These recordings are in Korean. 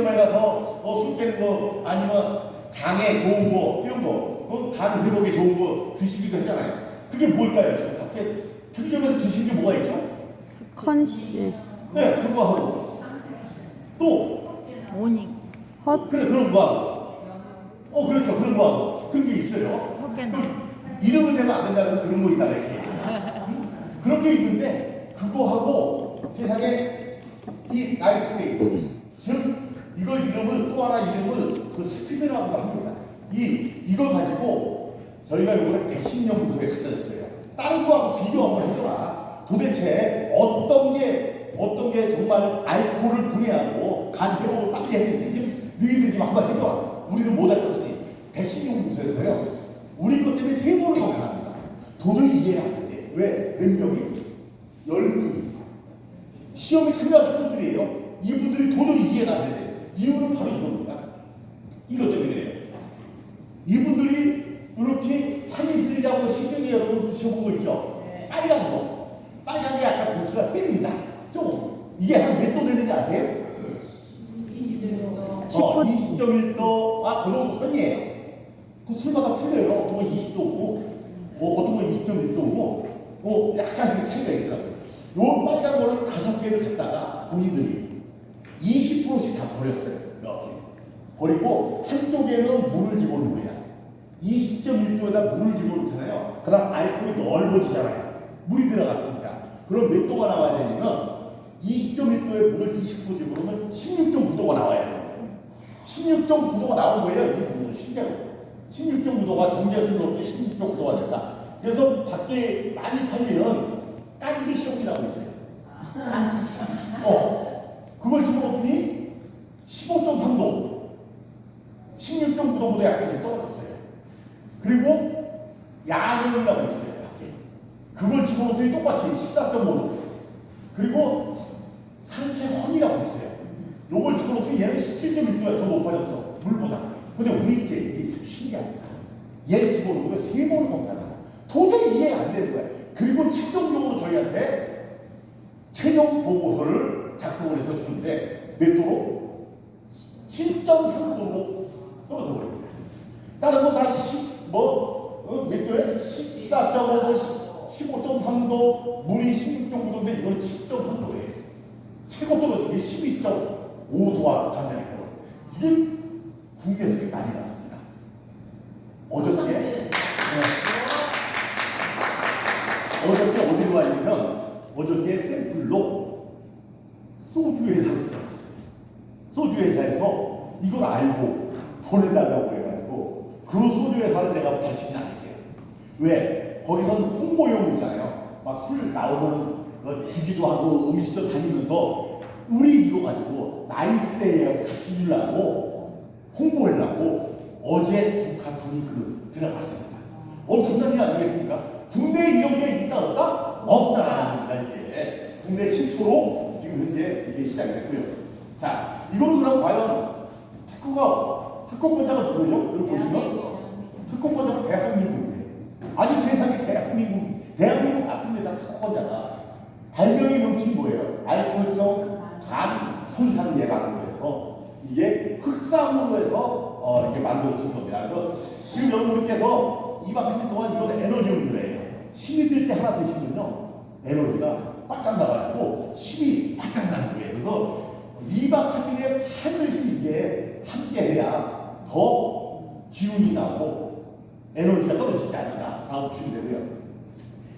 편의점에 가서 술 깨는 거 아니면 장에 좋은 거 이런 거, 간 회복에 좋은 거 드시기도 하잖아요. 그게 뭘까요? 지금 밖에 편의점에서 드시는 게 뭐가 있죠? 스컨시. 네, 그거 하고 또 모닝. 그래 그런 거 하고 그렇죠 그런 거 하고 그런 게 있어요. 그 이름을 대면 안 된다는 해서 그런 거 있다 이렇게 그런 게 있는데 그거 하고 세상에 이 나이스웨이 즉 이걸 이름을 또 하나 이름을 그 스피드라고 합니다. 이걸 가지고 저희가 이번에 백신 연구소에 갖다 줬어요. 다른 거하고 비교 한번 해보라. 도대체 어떤 게 정말 알코올을 분해하고 간 회복을 빨리 했는지 좀 너희들 좀 한번 해줘라. 우리는 못할 것이니 백신 연구소에서요. 우리 것 때문에 3번을 검사합니다. 도저히 이해가 안 된대. 왜? 몇 명이? 10분. 시험에 참여하신 분들이에요. 이분들이 도저히 이해가 안 된대. 이유는 바로 이겁니다. 이것 때문에 그래요. 이분들이 이렇게 참이슬이라고 시중에 여러분 드셔본 거 있죠? 빨간 거. 빨간 게 약간 도수가 셉니다. 조금. 이게 한 몇 도 되는지 아세요? 20.1도. 그런 선이에요. 그 술마다 틀려요. 어떤 건 20도고, 어떤 건 20.1도고, 약간씩 차이가 있더라고요. 요 빨간 거를 5개를 갖다가 본인들이 20%씩 다 버렸어요. 이렇게. 버리고 한쪽에는 물을 집어넣는 거야. 20.1도에다 물을 집어넣잖아요. 그럼 알코올이 넓어지잖아요. 물이 들어갔습니다. 그럼 몇 도가 나와야 되냐면 20.1도에 물을 20% 집어넣으면 16.9도가 나와야 되는 거예요. 16.9도가 나온 거예요. 이게 물은 실제로. 16.9도가 정제수로 없게 16.9도가 됐다. 그래서 밖에 많이 팔리는 깐디숑이라고 있어요. 그걸 집어넣더니 15.3도, 16.9도보다 약간 좀 떨어졌어요. 그리고 야명이라고 있어요. 밖에. 그걸 집어넣더니 똑같이 14.5도. 그리고 산채헌이라고 있어요. 요걸 집어넣더니 얘는 17.6도가 더 높아졌어. 물보다. 근데 우리 때 이게 참 신기합니다. 얘를 집어넣고 3번을 검사합니다. 도저히 이해가 안 되는 거야. 그리고 측정적으로 저희한테 최종 보고서를 작성을 해서 주는데 몇 도로? 7.3도로 떨어져 버립니다. 다른 거 다 몇 도에? 14.5도, 15.3도, 물이 16.9도인데 이건 7.3도예요. 최고 떨어진 게 12.5도와 감량이 되고 이게 국내에서 지금 난리 났습니다. 어저께 어디로 왔냐면 어저께 샘플로 소주 회사를 들어갔어요. 소주 회사에서 이걸 알고 보내달라고 해가지고 그 소주 회사는 제가 밝히지 않을게요. 왜? 거기서는 홍보용이잖아요. 막 술 나오면 주기도 하고 음식점 다니면서 우리 이거 가지고 나이스데이하고 같이 주려고 홍보하려고 어제 2카톤이 들어갔습니다. 엄청난 일 아니겠습니까? 국내에 이런 게 있다 없다? 없다라는 겁니다. 이게 국내 최초로 지금 현재 이게 시작이 됐고요. 자, 이거는 그럼 과연 특허권자가 누구죠? 여기 보시면 특허권자가 대한민국이에요. 아니 세상에 대한민국 맞습니다. 특허권자가 발명의 명칭이 뭐예요? 알코올성 간 손상 예방으로 해서 이게 흑삼으로 해서 이게 만들어진 겁니다. 그래서 지금 여러분들께서 2박 3일 동안 이건 에너지 음료예요. 힘이 들 때 하나 드시면요 에너지가 바짝 나가지고 힘이 바짝 나는 거예요. 그래서 2박 3일에 반드시 이게 함께 해야 더 기운이 나고 에너지가 떨어지지 않는다 라고 보시면 되고요.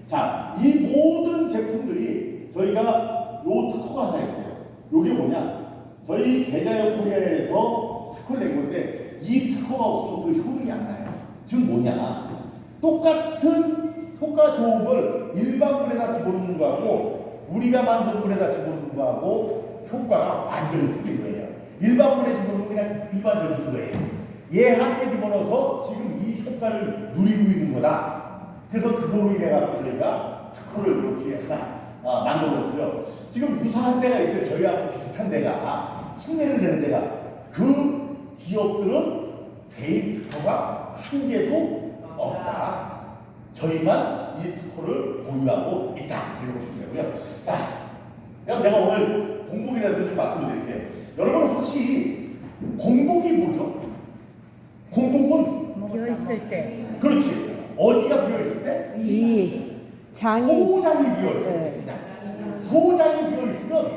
자, 이 모든 제품들이 저희가 요 특허가 하나 있어요. 요게 뭐냐? 저희 대자연 코리아에서 특허를 낸 건데 이 특허가 없으면 그 효능이 안 나요. 즉 뭐냐? 똑같은 효과 좋은 걸 일반 물에다 집어넣는 거하고 우리가 만든 물에다 집어넣는 거하고 효과가 완전히 틀린 거예요. 일반 물에 집어넣으면 그냥 일반적인 거예요. 얘한테 집어넣어서 지금 이 효과를 누리고 있는 거다. 그래서 그걸로 인해 갖고 저희가 특허를 이렇게 하나 만들어놓고요. 지금 유사한 데가 있어요. 저희하고 비슷한 데가 흉내를 내는 데가 그 기업들은 개인 특허가 한 개도 없다. 저희만 이 특허를 보유하고 있다. 이렇게 보시면 되고요. 자, 그럼 제가 오늘 공복에 대해서 좀 말씀을 드릴게요. 여러분 혹시 있을 때. 그렇지. 어디가 비어있을 때? 위. 장이. 소장이 비어있을 때. 그냥. 소장이 비어있으면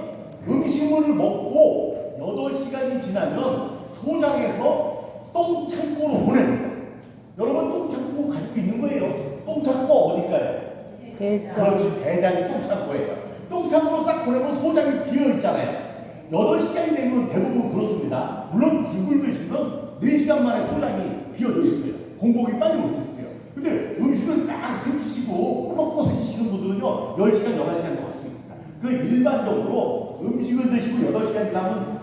음식물을 먹고 8시간이 지나면 소장에서 똥창고로 보내는 거예요. 여러분 똥창고 가지고 있는 거예요. 똥창고가 어딜까요? 대장. 그렇지. 대장이 똥창고예요. 똥창고로 싹 보내면 소장이 비어있잖아요. 8시간이 되면 대부분 그렇습니다. 물론 죽을 드시면 4시간 만에 소장이 비어져 있어요. 공복이 빨리 올 수 있어요. 근데 음식을 막 생기시고 꾸덕꾸덕 생기시는 분들은요 10시간, 11시간 더 할 수 있습니다. 그 일반적으로 음식을 드시고 8시간 지나면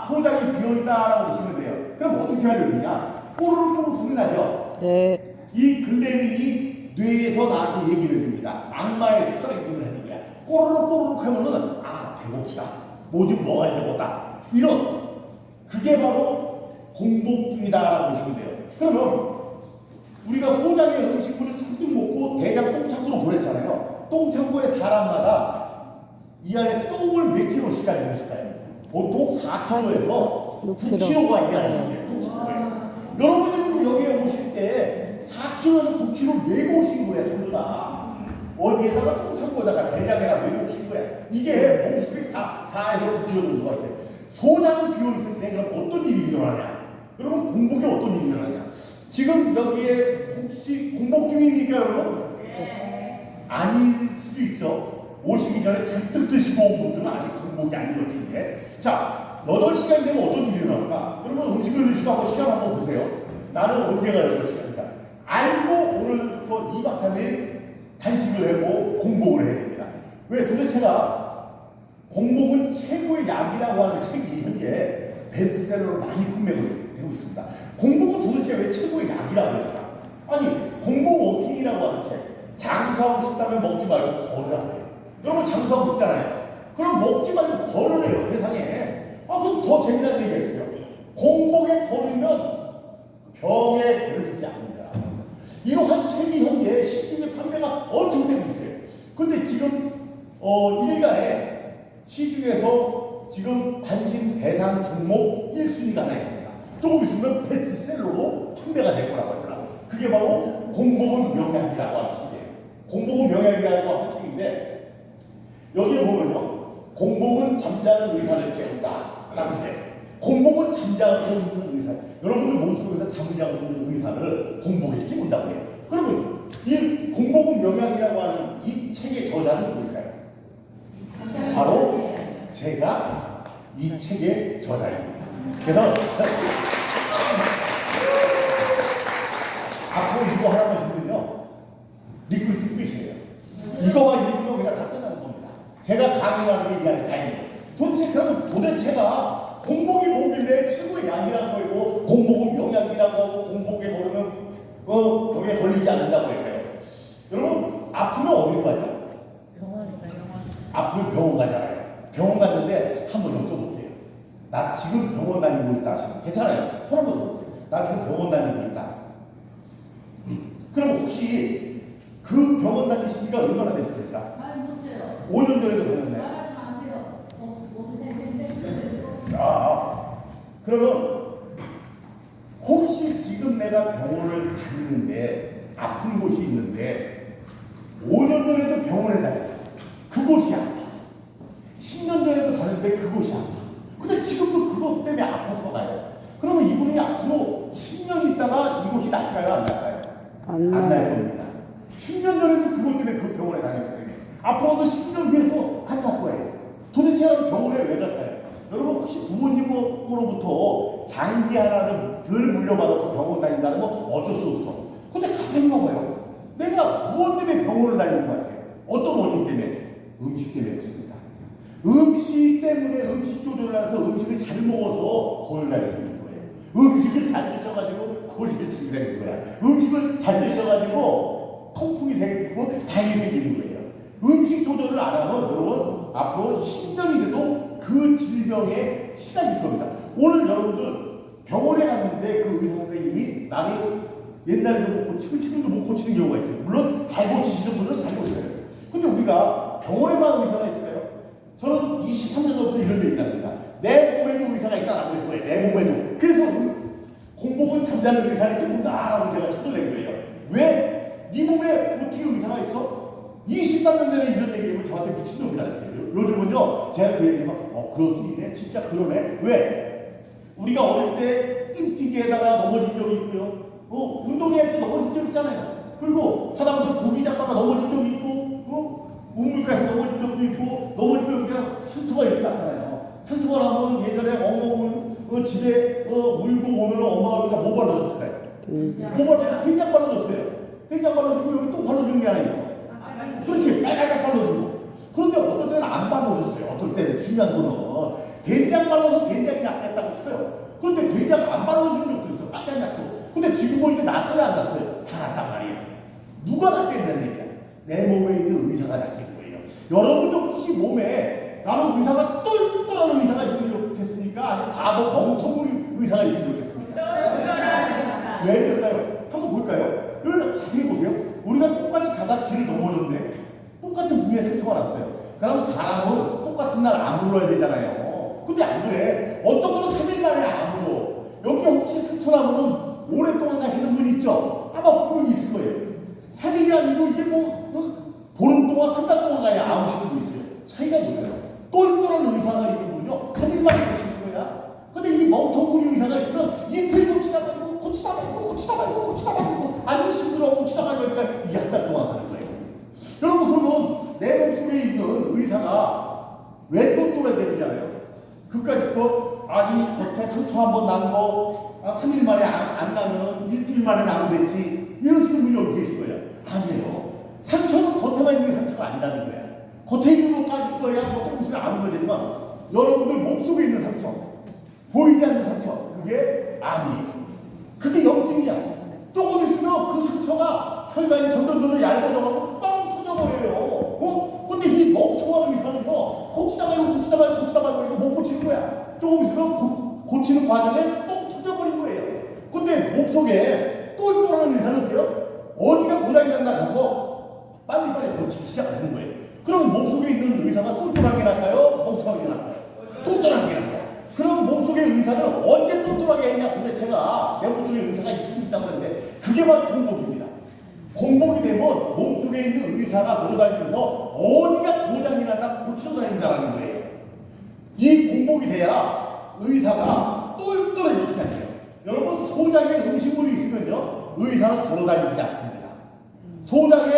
소장이 비어있다라고 보시면 돼요. 그럼 어떻게 하려느냐? 꼬르륵 소리 나죠? 네. 이 글레린이 뇌에서 나한테 얘기를 해줍니다. 악마의 속삭임을 하는 거야. 꼬르륵 하면은 배고프다. 뭐 좀 먹어야 되겠다. 이런 그게 바로 공복 중이다라고 보시면 돼요. 그러면 우리가 소장의 음식물을 잔뜩 먹고 대장 똥창고로 보냈잖아요. 똥창고에 사람마다 이 안에 똥을 몇 킬로씩 가지고 있을까요? 보통 4kg에서 9kg가 이 안에 있어요. 똥창고에. 여러분 지금 여기에 오실 때 4kg에서 9kg 메고 오신 거예요. 전부 다. 어디에다가 똥창고에다가 대장에다 메고 오신 거야. 이게 몸속에 다 4에서 9kg 정도가 있어요. 소장이 비어있을 때 그럼 어떤 일이 일어나냐? 여러분 공복에 어떤 일이 일어나냐? 지금 여기에 혹시 공복 중입니까 여러분? 네. 아닐 수도 있죠. 오시기 전에 잔뜩 드시고 온 분들은 아직 공복이 아닌 것 같은데. 자, 8시간 되면 어떤 일이 일어날까? 여러분 음식을 드시고 한번 시간 한번 보세요. 나는 언제가 8시간이다. 알고 오늘부터 2박 3일 단식을 하고 공복을 해야 됩니다. 왜? 도대체가 공복은 최고의 약이라고 하는 책이 현재 베스트셀러로 많이 판매가 되고 있습니다. 공복은 도대체 왜 최고의 약이라고 할까? 아니, 공복 워킹이라고 하는 책. 장사하고 싶다면 먹지 말고 걸으라고 해요. 여러분 장사하고 싶잖아요. 그럼 먹지 말고 걸으래요, 세상에. 그럼 더 재미난 얘기가 있어요. 공복에 걸으면 병에 걸리지 않는다. 이러한 책이 현재 시중에 판매가 엄청 되고 있어요. 근데 지금 일간에 시중에서 지금 관심 대상 종목 1순위가 하나 있습니다. 조금 있으면 베스트셀러로 판매가 될 거라고 하더라고요. 그게 바로 공복은 명약이라고 하는 책이에요. 공복은 명약이라고 하는 책인데 여기에 보면요. 공복은 잠자는 의사를 깨운다 라고 해요. 공복은 잠자고 있는 의사. 여러분들 몸속에서 잠을 자고 있는 의사를 공복에 깨운다고 해요. 그러면 이 공복은 명약이라고 하는 이 책의 저자는 누구일까요? 바로 제가 이 책의 저자입니다. 그래서 앞으로 이거 하나만 주면요 리크루팅 끝이에요. 이거만 읽으면 그냥 다 끝나는 겁니다. 제가 강의하는 게 이 안에 다 있는 거예요. 도대체가 공복이 뭐길래 최고의 약이라고 하고 공복은 명약이라고 하고 공복에 걸으면 병에 걸리지 않는다고 할까요? 여러분 아프면 어디로 가죠? 아프면 병원 가잖아요. 병원 갔는데 한번 여쭤볼게요. 나 지금 병원 다니고 있다 하시면 괜찮아요. 손 한번 들어보세요. 나 지금 병원 다니고 있다. 그럼 혹시 그 병원 다니신 지가 얼마나 됐습니까? 5년 전에도 되셨나요? 그러면 혹시 지금 내가 병원을 다니는데 아픈 곳이 있는데 5년 전에도 병원에 다녔어. 그곳이 아파. 10년 전에도 다녔는데 그곳이 아파. 근데 지금도 그것 때문에 아파서 가요. 그러면 이분이 앞으로 10년 있다가 이곳이 날까요? 안 날까요? 안 날 겁니다. 10년 전에도 그것 때문에 그 병원에 다녔기 때문에 앞으로도 10년 후에도 안 날 거예요. 도대체 병원에 왜 갈까요? 여러분 혹시 부모님으로부터 장기 하나를 덜 물려받아서 병원 다닌다는 건 어쩔 수 없어. 근데 가만히 봐봐요. 내가 무엇 때문에 병원을 다니는 것 같아요? 어떤 원인 때문에? 음식 때문에 그렇습니다. 음식 때문에 음식 조절을 해서 음식을 잘 먹어서 고혈압이 생긴 거예요. 음식을 잘 드셔가지고 고혈압이 생기는 거야. 음식을 잘 드셔가지고 통풍이 생기고 당이 생기는 거예요. 음식 조절을 안 하면 여러분 앞으로 10년이 돼도 그 질병에 시달릴 겁니다. 오늘 여러분들 병원에 갔는데 그 의사 선생님이 나를 옛날에도 못 고치고 지금도 못 고치는 경우가 있어요. 물론 잘 고치시는 분은 잘 고쳐요. 근데 우리가 병원에만 의사가 있을까요? 저는 23년 전부터 이런 얘기를 합니다. 내 몸에도 의사가 있다라고 했고요. 내 몸에도. 그래서 공복은 참 잠자는 의사를 두고 나라고 제가 책을 낸 거예요. 왜? 네 몸에 어떻게 의사가 있어? 23년 전에 이런 얘기하면 저한테 미친놈이라 했어요. 요즘은요, 제가 그 얘기하면, 그럴 수 있네. 진짜 그러네. 왜? 우리가 어릴 때 띵뛰기에다가 넘어진 적이 있고요. 운동회할 때 넘어진 적 있잖아요. 그리고 하다못해 고기 잡다가 넘어진 적이 있고, 우물가에서 넘어진 적도 있고, 넘어지면 그냥 상처가 이렇게 났잖아요. 상처가 나면 예전에 엉엉을 집에 울고 오면 엄마가 여기다 뭐 발라줬을까요? 뭐 발라줬어요? 된장 발라줬어요. 된장 발라주고 여기 또 발라주는 게 하나 있어. 그렇지, 빨갛게 발라주고. 그런데 어떨 때는 안 발라줬어요. 어떨 때는 중요한 거는 된장 발라서 된장이 낫겠다고 쳐요. 그런데 된장 안 발라준 적도 있어. 빨갛게 낫고. 근데 지금 보니까 났어요, 안 났어요? 다 났단 말이에요. 누가 낫겠다는 얘기야? 내 몸에 있는 의사가 낫겠는 거예요. 여러분도 혹시 몸에 나는 의사가 똘똘한 의사가 있으면 좋겠습니까? 아니면 바보 멍텅구리 의사가 있으면 좋겠습니까? 왜 그럴까요? 한번 볼까요? 여러분 자세히 보세요. 우리가 똑같이 가다 길을 넘어졌는데 똑같은 부위에 상처가 났어요. 그럼 사람은 똑같은 날 안 물어야 되잖아요. 근데 안 그래. 어떤 분은 3일 만에 안 물어. 여기 혹시 상처 나면 오랫동안 가시는 분 있죠? 아마 분명히 있을 거예요. 3일이 아니고 이게 보름 동안, 한 달 동안 가야 아무시는 분 있어요. 차이가 뭐예요? 똘똘한 의사가 있는 분은요, 3일 만에 고치는 거야. 근데 이 멍텅구리 의사가 있으면 이틀 고치다 말고, 고치다 말고, 아니면 힘들어 고치다 말고, 그러니까 이게 한 달 동안 가는 거예요. 여러분, 그러면 내 몸속에 있는 의사가 왜 똘똘해야 되는지 알아요? 그까짓 것, 이 겉에 상처 한번 난 거, 3일 만에 안 나면 일주일 만에 나면 됐지. 이러시는 분이 어디 계실 거예요? 아니에요. 상처는 겉에만 있는 상처가 아니라는 거야. 겉에 있는 거 까질 거야. 뭐 조금 있으면 아무거나 되지만 여러분들 몸속에 있는 상처, 보이지 않는 상처, 그게 암이에요. 그게 염증이야. 조금 있으면 그 상처가 혈관이 점점 얇아져가지고 뻥 터져버려요. 근데 이 멍청한 의사는요, 고치다 말고 이거 못 고치는 거야. 조금 있으면 고치는 과정에 뻥 터져버린 거예요. 근데 몸속에 똘똘한 의사는요, 어디가 고장이 났나 가서 빨리빨리 고치기 시작하는 거예요. 그럼 몸속에 있는 의사가 똘똘한 게 낫까요? 멍청한 게 낫까요? 똘똘한 게 낫까요? 그럼 몸속의 의사는 언제 똘똘하게 했냐? 근데 제가 내 몸속에 의사가 있다고 했는데 그게 바로 공복입니다. 공복이 되면 몸속에 있는 의사가 돌아다니면서 어디가 고장이 났나 고쳐 다닌다는 거예요. 이 공복이 돼야 의사가 똘똘해지기 시작해요. 여러분, 소장에 음식물이 있으면요, 의사는 돌아다니지 않습니다. 소장에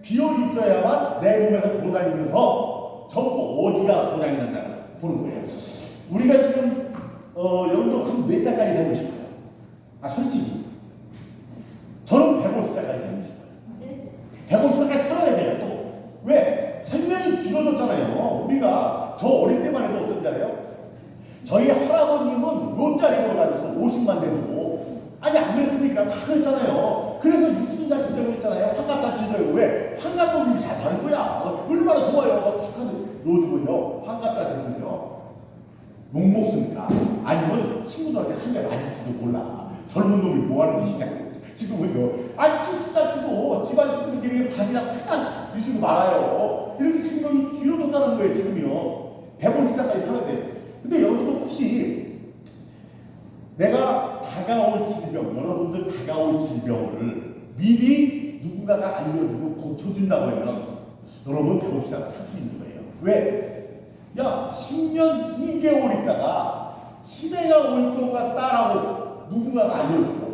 비어 있어야만 내 몸에서 돌아다니면서 전부 어디가 고장이 난다 보는 거예요. 우리가 지금 여러분도 한 몇 살까지 살고 싶어요? 솔직히 저는 150살까지 살고 싶어요. 150살까지 살아야 돼요. 또. 왜? 생명이 길어졌잖아요. 우리가 저 어릴 때만 해도 어떤지 알아요? 저희 할아버님은 롯자리 걸어다녔어. 50만 돼도. 안 그랬습니까? 다 그랬잖아요. 그래서 육순잔치 되고 있잖아요. 환갑잔치 되고. 왜? 환갑놈이 잘 사는 거야. 얼마나 좋아요. 축하드. 요즘은요, 환갑잔치는요, 욕먹습니다. 아니면 친구들한테 상대 많이 할지도 몰라. 젊은 놈이 뭐 하는 짓이냐고. 지금은요, 친구잔치도 집안 식구들끼리 밥이나 살짝 드시고 말아요. 이렇게 생명이 길어졌다는 거예요, 지금요. 150살까지 살아야 돼. 근데 여러분도 혹시 내가 다가올 질병, 여러분들 다가올 질병을 미리 누군가가 알려주고 고쳐준다고 하면 여러분 150살 살 수 있는 거예요. 왜? 10년 2개월 있다가 치매가 올 것 같다라고 누군가가 알려주고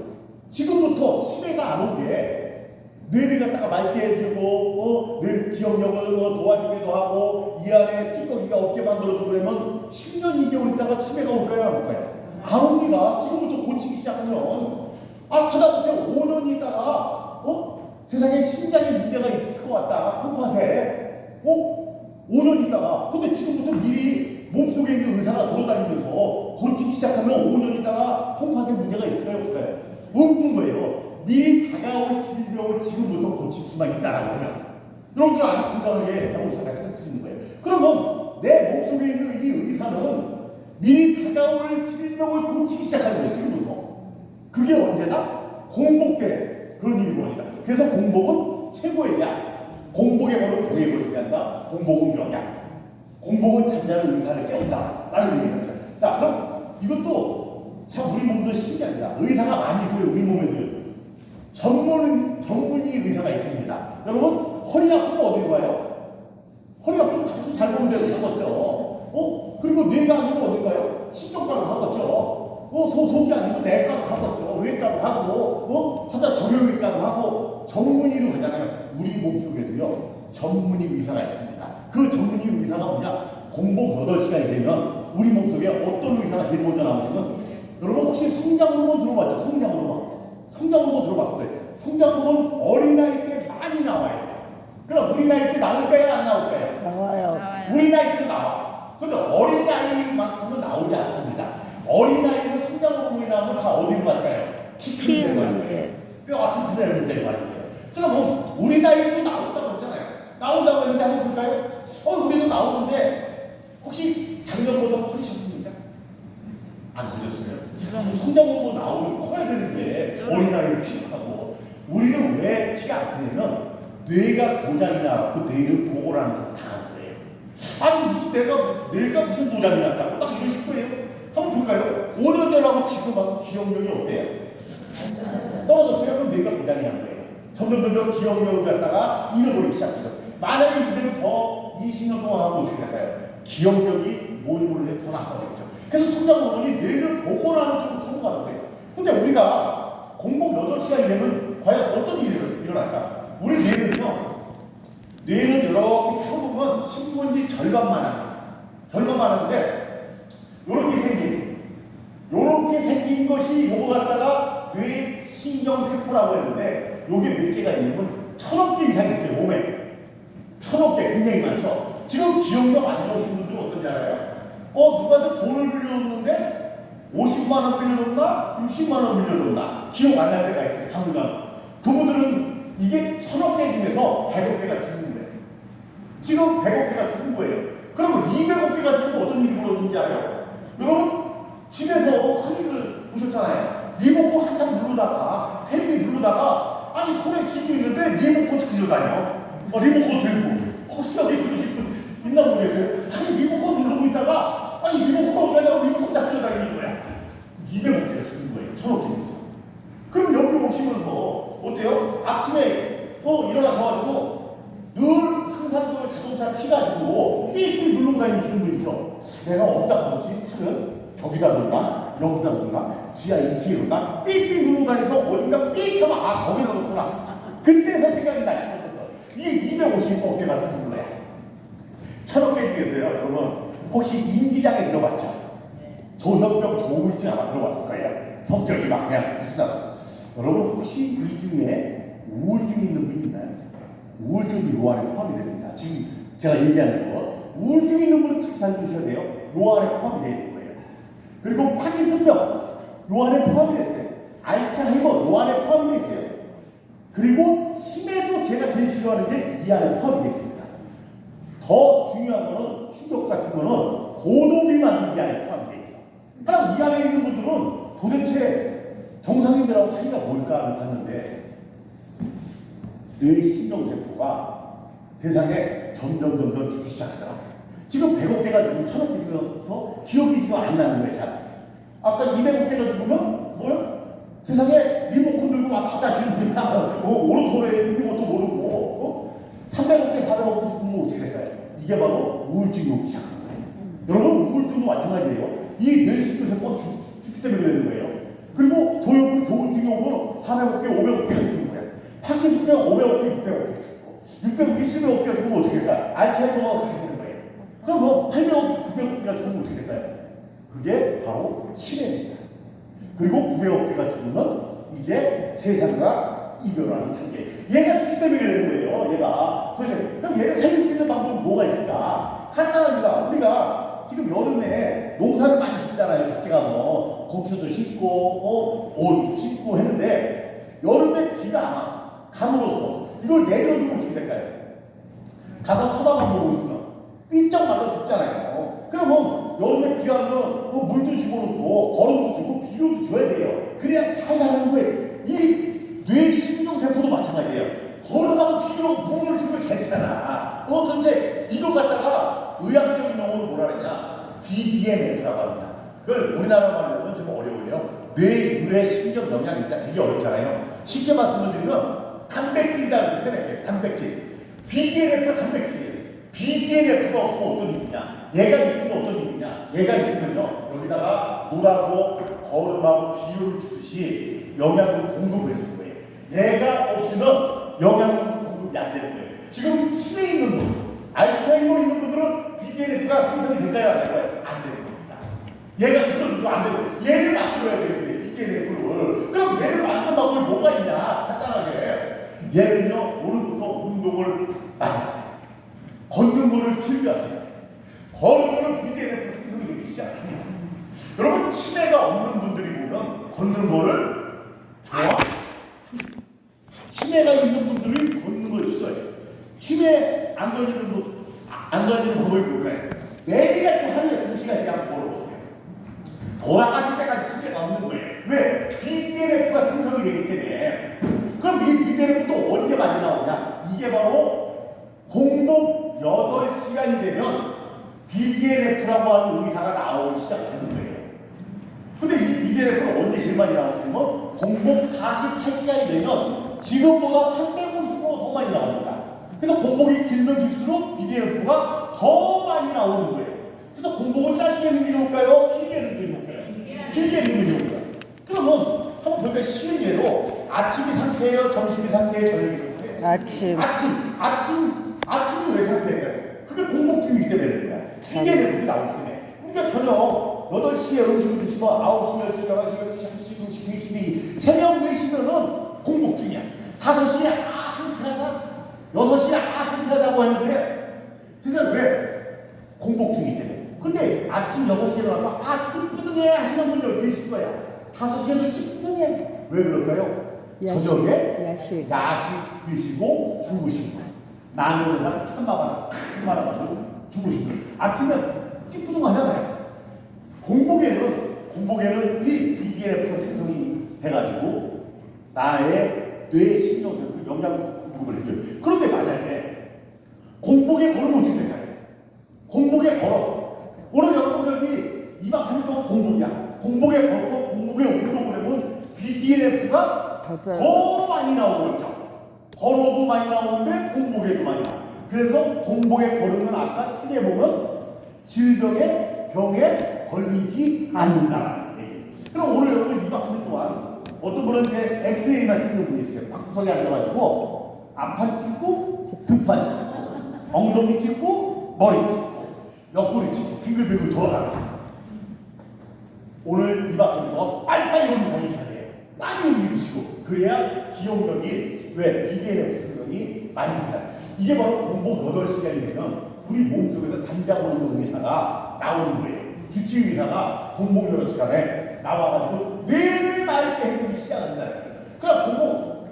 지금부터 치매가 안 오게 뇌를 갖다가 맑게 해주고 뇌 기억력을 도와주기도 하고 이 안에 찌꺼기가 없게 만들어주고 그러면 10년 2개월 있다가 치매가 올까요? 안 올까요? 안 옵니다. 지금부터 고치기 시작하면 하다못해 5년 있다가 세상에 심장에 문제가 있을 것 같다. 콩팥에 5년 있다가 근데 지금부터 미리 몸속에 있는 의사가 돌아다니면서 고치기 시작하면 5년 있다가 콩팥에 문제가 있을까요? 없을까요? 없는 거예요. 미리 다가올 질병을 지금부터 고칠 수만 있다라고 하면 여러분들 아주 건강하게 150살까지 살 수 있는 거예요. 그러면 내 몸속에 있는 이 의사는 미리 다가올 질병을 고치기 시작하는 거예요. 지금부터. 그게 언제나 공복때 그런 일이 벌어진다. 그래서 공복은 최고의 약. 공복에 걸은 병에 걸리지 않는다. 공복은 명약. 공복은 잠자는 의사를 깨운다. 라는 얘기입니다. 자, 그럼 이것도 참 우리 몸도 신기합니다. 의사가 많이 있어요. 우리 몸에는 전문의 의사가 있습니다. 여러분 허리 아프면 어디로 가요? 허리 아프면 자주 잘 보는 데로 가겠죠. 그리고 뇌가 아니면 어디 가요? 신경과로 가겠죠. 속이 아니고 내과로 가겠죠. 외과로 하고 하다 정형외과로 하고 전문의로 가잖아요. 우리 몸속에도요 전문의 의사가 있습니다. 그 전문의 의사가 뭐냐? 공복 8시간이 되면 우리 몸속에 어떤 의사가 제일 먼저 나오냐면, 여러분 혹시 성장호르몬 들어봤죠? 성장호르몬 들어봤을 때 성장호르몬 어린아이 때 많이 나와요. 그럼 우리 나이 때 나올까요? 안 나올까요? 나와요. 우리 나이 때도 나와. 근데 어린아이만큼은 나오지 않습니다. 어린아이는 성장호르몬이 나오면 다 어디로 갈까요? 키 크는 데로 갈까요? 뼈 같은 데로 갈까요? 그럼 우리 나이도 나온다고 했잖아요. 나온다고 했는데 한번 볼까요? 우리도 나오는데 혹시 작년보다 커지셨습니까? 안 커졌어요. 성장호르몬 나오면 커야 되는데 어린아이를 키우고. 우리는 왜 키가 안 크냐면 뇌가 고장이 나고 뇌를 보고를 하는 게 당한 거예요. 아니 무슨 뇌가 무슨 고장이 났다고 딱 이러실 거예요. 한번 볼까요? 5년 전하고 지금 하고 기억력이 어때요? 떨어졌어요. 그럼 뇌가 고장이 난 거예요. 점점 기억력을 갖다가 잃어버리기 시작했어요. 만약에 이대로 더 20년 동안 하면 어떻게 될까요? 기억력이 모르게 더 나빠지겠죠. 그래서 성장호르몬이 뇌를 복원하는 쪽으로 전공하는 거예요. 근데 우리가 공복 8시간이 되면 과연 어떤 일이 일어날까? 우리 뇌는 이렇게 펴보면 신문지 절반만 합니다. 절반만 하는데 요렇게 생긴 것이 요거 갖다가 뇌 신경세포라고 했는데 요게 몇 개가 있냐면 1000억 개 이상 있어요. 몸에 1000억 개, 굉장히 많죠. 지금 기억력 안 좋으신 분들은 어떤지 알아요? 누구한테 돈을 빌려줬는데 50만 원 빌려줬나? 60만 원 빌려줬나? 기억 안 날 때가 있어요. 당분간. 그분들은 이게 1000억 개 중에서 100억 개가 죽은 거예요. 지금 100억 개가 죽은 거예요. 그러면 200억 개가 죽으면 어떤 일이 벌어지는지 알아요? 여러분 집에서 흔히들 보셨잖아요. 리모컨 한참 누르다가 텔레비 누르다가 아니 손에 쥐고 있는데 리모컨 어떻게 들어다녀? 리모컨 들고 혹시 여기 그러실 분 있나 모르겠어요. 아니 리모컨 누르고 있다가 아니 리모컨 어디 가냐고 리모컨 다 들어다니는 거야. 200억 개가 죽은 거예요. 1000억 개에서. 그리고 여기 오시면서 어때요? 아침에 일어나서 가지고 늘 항상 그 자동차 키가지고 삐삐 누르고 다니시는 분 있죠. 내가 어디다 가뒀지? 차를 저기다 놓나? 여기다 놓나? 지하 2층에 놓나? 삐삐 누르고 다니서 어딘가 삐 하면 거기다 놓구나. 그때서 생각이 나시는 거예요. 이게 250억 개가 죽은 거야. 1000억 개 중에서요. 여러분 혹시 인지장애 들어봤죠? 조현병 조울증 아마 들어봤을 거예요. 성격이 막 그냥 들쑥날쑥. 여러분 혹시 이 중에 우울증 있는 분 있나요? 우울증이 요 안에 포함이 됩니다. 지금 제가 얘기하는 거 우울증 있는 분은 같이 살펴주셔야 돼요. 요 안에 포함이 되어 있는 거예요. 그리고 파킨슨병 요 안에 포함이 됐어요. 알츠하이머 요 안에 포함이 되어 있어요. 그리고 치매도 제가 제일 싫어하는 게 이 안에 포함이 되어 있습니다. 더 중요한 거는 충격 같은 거는 고도비만 이 안에 포함이 되어 있어. 그럼 이 안에 있는 분들은 도대체 정상인들하고 차이가 뭘까 봤는데 뇌신경세포가 세상에 점점 죽기 시작하더라. 지금 100억 개가 죽으면 1000억 개 죽어서 기억이 지금 안 나는 거예요. 잘. 아까 200억 개가 죽으면 뭐요? 세상에 리모컨 들고 왔다 갔다 하시는 분이야. 오른손에 있는 것도 모르고 300억 개, 400억 개 죽으면 어떻게 될까요? 이게 바로 우울증이 오기 시작하는 거예요. 여러분 우울증도 마찬가지예요. 이 뇌신경세포가 죽기 때문에 그러는 거예요. 그리고 조울증이 오면 400억 개, 500억 개가 죽는 거예요. 파킨슨병 500억 개, 600억 개 죽고 600억 개, 700억 개가 죽으면 어떻게 될까요? 알츠하이머가 그렇게 되는 거예요. 그럼 800억 개, 900억 개가 죽으면 어떻게 될까요? 그게 바로 치매입니다. 그리고 900억 개가 죽으면 이제 세상과 이별하는 단계. 얘가 죽기 때문에 되는 거예요. 얘가. 그럼 얘를 살릴 수 있는 방법은 뭐가 있을까? 간단합니다. 우리가 지금 여름에 농사를 많이 짓잖아요. 밖에 가서 고추도 심고 오이도 심고 했는데 여름에 비가 안 와. 감으로써 이걸 내려두면 어떻게 될까요? 가서 쳐다만 보고 있으면 삐쩍 말라 죽잖아요. 그러면 여름에 비 와면 물도 집어넣고 거름도 주고 비료도 줘야 돼요. 그래야 잘 자라는 거예요. 이 뇌신경세포도 마찬가지예요. 거름하고 비료, 물을 주면 괜찮아. 전체 이걸 갖다가 의학적인 용어로 뭐라 그러냐? BDNF라고 합니다. 그걸 우리나라 말로는 좀 어려워요. 뇌 유래 신경 영향이 있다. 되게 어렵잖아요. 쉽게 말씀을 드리면 단백질이다 이렇게 표현할게요. 단백질. BDNF가 단백질이에요. BDNF가 없으면 어떤 일이냐? 얘가 있으면 어떤 일이냐? 얘가 있으면요 여기다가 물하고 거름하고 비율을 주듯이 영양분 공급을 해주는 거예요. 얘가 없으면 영양분 공급이 안 되는 거예요. 지금 치매에 있는 분, 알츠하이머 있는 분들은 BDNF가 생성이 될까요? 안 될까요? 안 되는 겁니다. 얘가 저절로 안 되는 거예요. 얘를 만들어야 되는데 BDNF를. 그럼 얘를 만드는 방법이 뭐가 있냐? 간단하게. 얘는요 오늘부터 운동을 많이 하세요. 걷는 거를 즐겨하세요. 걸으면 BDNF 생성이 되기 시작합니다. 여러분 치매가 없는 분들이 보면 걷는 거를 좋아. 치매가 있는 분들이 걷는 걸 싫어해요. 치매 안 걸리는 방법이 뭘까요? 매일같이 하루에 2시간씩 한번 걸어보세요. 돌아가실 때까지 치매가 없는 거예요. 왜? BDNF가 생성이 되기 때문에. 그럼 이 BDNF도 언제 많이 나오냐? 이게 바로 공복 8시간이 되면 BDNF라고 하는 의사가 나오기 시작하는 거예요. 근데 이 BDNF는 언제 제일 많이 나오냐면 공복 48시간이 되면 지금보다 350% 더 많이 나옵니다. 그래서 공복이 길면 길수록 BDNF가 더 많이 나오는 거예요. 그래서 공복을 짧게 하는 게 좋을까요? 길게 하는 게 좋을까요? 길게 하는 게 좋을까요? 그러면 한번 볼까요? 쉬운 예로 아침이 상쾌해요? 점심이 상쾌해요? 저녁이 상쾌해요? 아침이 왜 상쾌해요? 그게 공복 중이기 때문에 그런 거야. BDNF가 나오기 때문에. 우리가 저녁 8시에 음식을 드시면 9시, 10시, 11시, 12시, 1시, 2시, 3시, 3명 되시면은 공복 중이야. 5시에 상쾌하다. 6시에 상쾌하다고 하는데 그래서 왜? 공복 중이기 때문에. 근데 아침 6시에 일어나서 찌뿌둥해 하시는 분들 계실 거야. 5시에도 찌뿌둥해. 왜 그럴까요? 저녁에 야식 드시고 주무시고 라면에다가 찬밥 하나 큰 말아가지고 주무시고 아침에 찌뿌둥하잖아요. 공복에는 이 BDNF 생성이 돼가지고 나의 뇌 신경세포 영양 공급을 해줘요. 그런데 만약에 공복에 걸으면 어떻게 될까요? 공복에 걸어. 오늘 여러분 여기 2박 3일 동안 공복이야. 공복에 걷고 공복에 운동을 하면 BDNF가 더 많이 나오겠죠. 걸어도 많이 나오는데 공복에도 많이 나와. 그래서 공복에 걸으면 아까 책에 보면 병에 걸리지 않는다라는 얘기. 그럼 오늘 여러분 2박 3일 동안 어떤 분은 이제 엑스레이만 찍는 분이 있어요. 방구석에 앉아가지고 앞판 찍고 등판 찍고 엉덩이 찍고 머리 찍고 옆구리 찍고 빙글빙글 돌아가면서 오늘 2박 3일 동안 빨리빨리 걸음 다니셔야 돼요. 많이 움직이시고 그래야 기억력이 왜 BDNF 생성이 많이 된다. 이게 바로 공복 8시간이 되면 우리 몸속에서 잠자고 있는 의사가 나오는 거예요. 주치 의사가 공복 8시간에 나와가지고 뇌를 맑게 해주기 시작한다는 거예요. 그럼 공복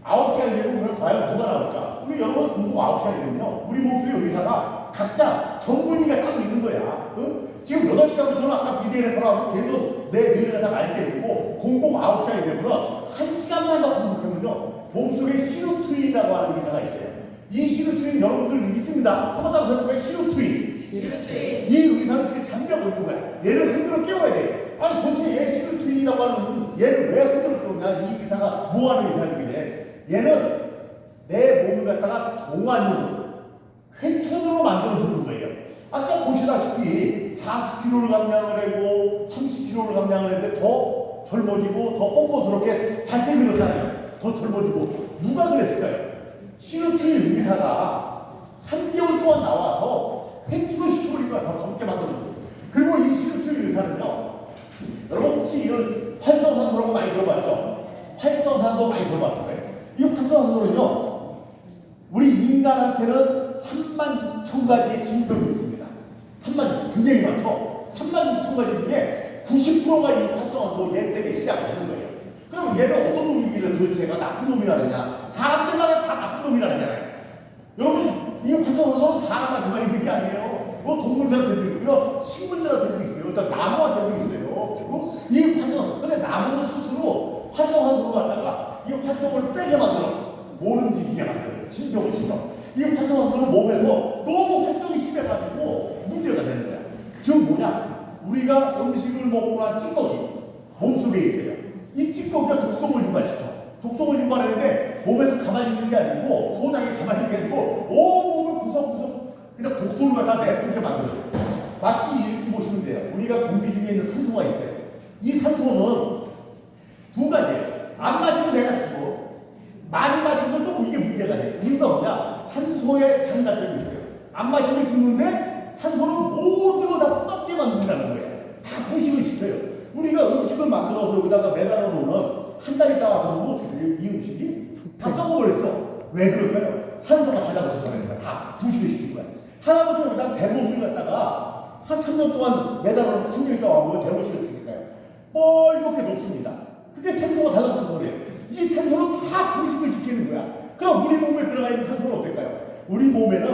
9시간이 되면 그럼 과연 누가 나올까? 우리 여러분 공복 9시간이 되면요 우리 몸속의 의사가 각자 전문의가 따로 있는 거야. 응? 지금 8시간부터는 아까 BDNF라고 계속 내 뇌를 갖다 맑게 해주고 공복 9시간이 되면 1시간만 더 공복하면요 몸속에 시루트인이라고 하는 의사가 있어요. 이 시루트인 여러분들 있습니다. 한번 따라 설명해. 시루트인. 이 의사는 어떻게 잠자고 있는 거야. 얘를 흔들어 깨워야 돼. 아니 도대체 얘 시루트인이라고 하는 얘를 왜 흔들어 깨우냐. 이 의사가 뭐하는 의사인데 얘는 내 몸을 갖다가 동안으로 회춘으로 만들어 주는 거예요. 아까 보시다시피 40kg를 감량을 하고 30kg를 감량을 했는데 더 젊어지고 더 뻣뻣스럽게 잘생겨졌잖아요. 더 젊어지고 누가 그랬을까요? 시루트인 의사가 3개월 동안 나와서 횡수를 시켜버리니까 더 젊게 만들어줬어요. 그리고 이 시루트인 의사는요 여러분 혹시 이런 활성산소라고 많이 들어봤죠? 활성산소 많이 들어봤을 거예요. 이 활성산소는요 우리 인간한테는 3만 1,000가지의 진병이 있습니다. 3만 2천 굉장히 많죠? 3만 2천 가지 중에 90%가 이 활성산소 얘 때문에 시작되는 거예요. 그럼 얘가 어떤 놈이길래 도대체 얘가 나쁜 놈이라느냐? 사람들마다 다 나쁜 놈이라잖아요. 여러분 이 활성산소는 사람한테만 있는 게 아니에요. 동물들한테도 있고요, 식물들한테도 있어요. 일단 나무한테도 있어요. 이 활성산소. 근데 나무는 스스로 활성산소를 갖다가 이 활성을 빼게 만들어. 못 움직이게 만들어요. 진정을 시켜. 이 활성산소는 몸에서 너무 활성이 심해가지고 문제가 되는 거야. 즉 뭐냐? 우리가 음식을 먹고 난 찌꺼기, 몸속에 속에 있어요. 이 찌꺼기가 독성을 유발시켜. 독성을 유발하는데 몸에서 가만히 있는 게 아니고 소장이 가만히 있는 게 아니고 온몸을 구석구석 그냥 독소를 갖다 내뿜게 만들어요. 마치 이렇게 보시면 돼요. 우리가 공기 중에 있는 산소가 있어요. 이 산소는 두 가지예요. 안 마시면 내가 죽어. 많이 마시면 또 이게 문제가 돼요. 이유가 뭐냐? 산소의 장단점이 있어요. 안 마시면 죽는데 산소는 모두 다 썩게 만든다는 거예요. 다 부식을 시켜요. 우리가 음식을 만들어서 여기다가 매달아 놓으면 한 달 있다 와서 보면 어떻게 돼요? 이 음식이 다 썩어버렸죠. 왜 그럴까요? 산소가 달라붙어서 그러니까 다 부식을 시킨 거야. 하나부터 여기다 대못을 갖다가 한 3년 동안 매달아 놓으면 3년 있다 와보면 대못이 어떻게 될까요? 이렇게 녹습니다. 그게 산소가 달라붙어서 그래요. 이 산소는 다 부식을 시키는 거야. 그럼 우리 몸에 들어가 있는 산소는 어떨까요? 우리 몸에는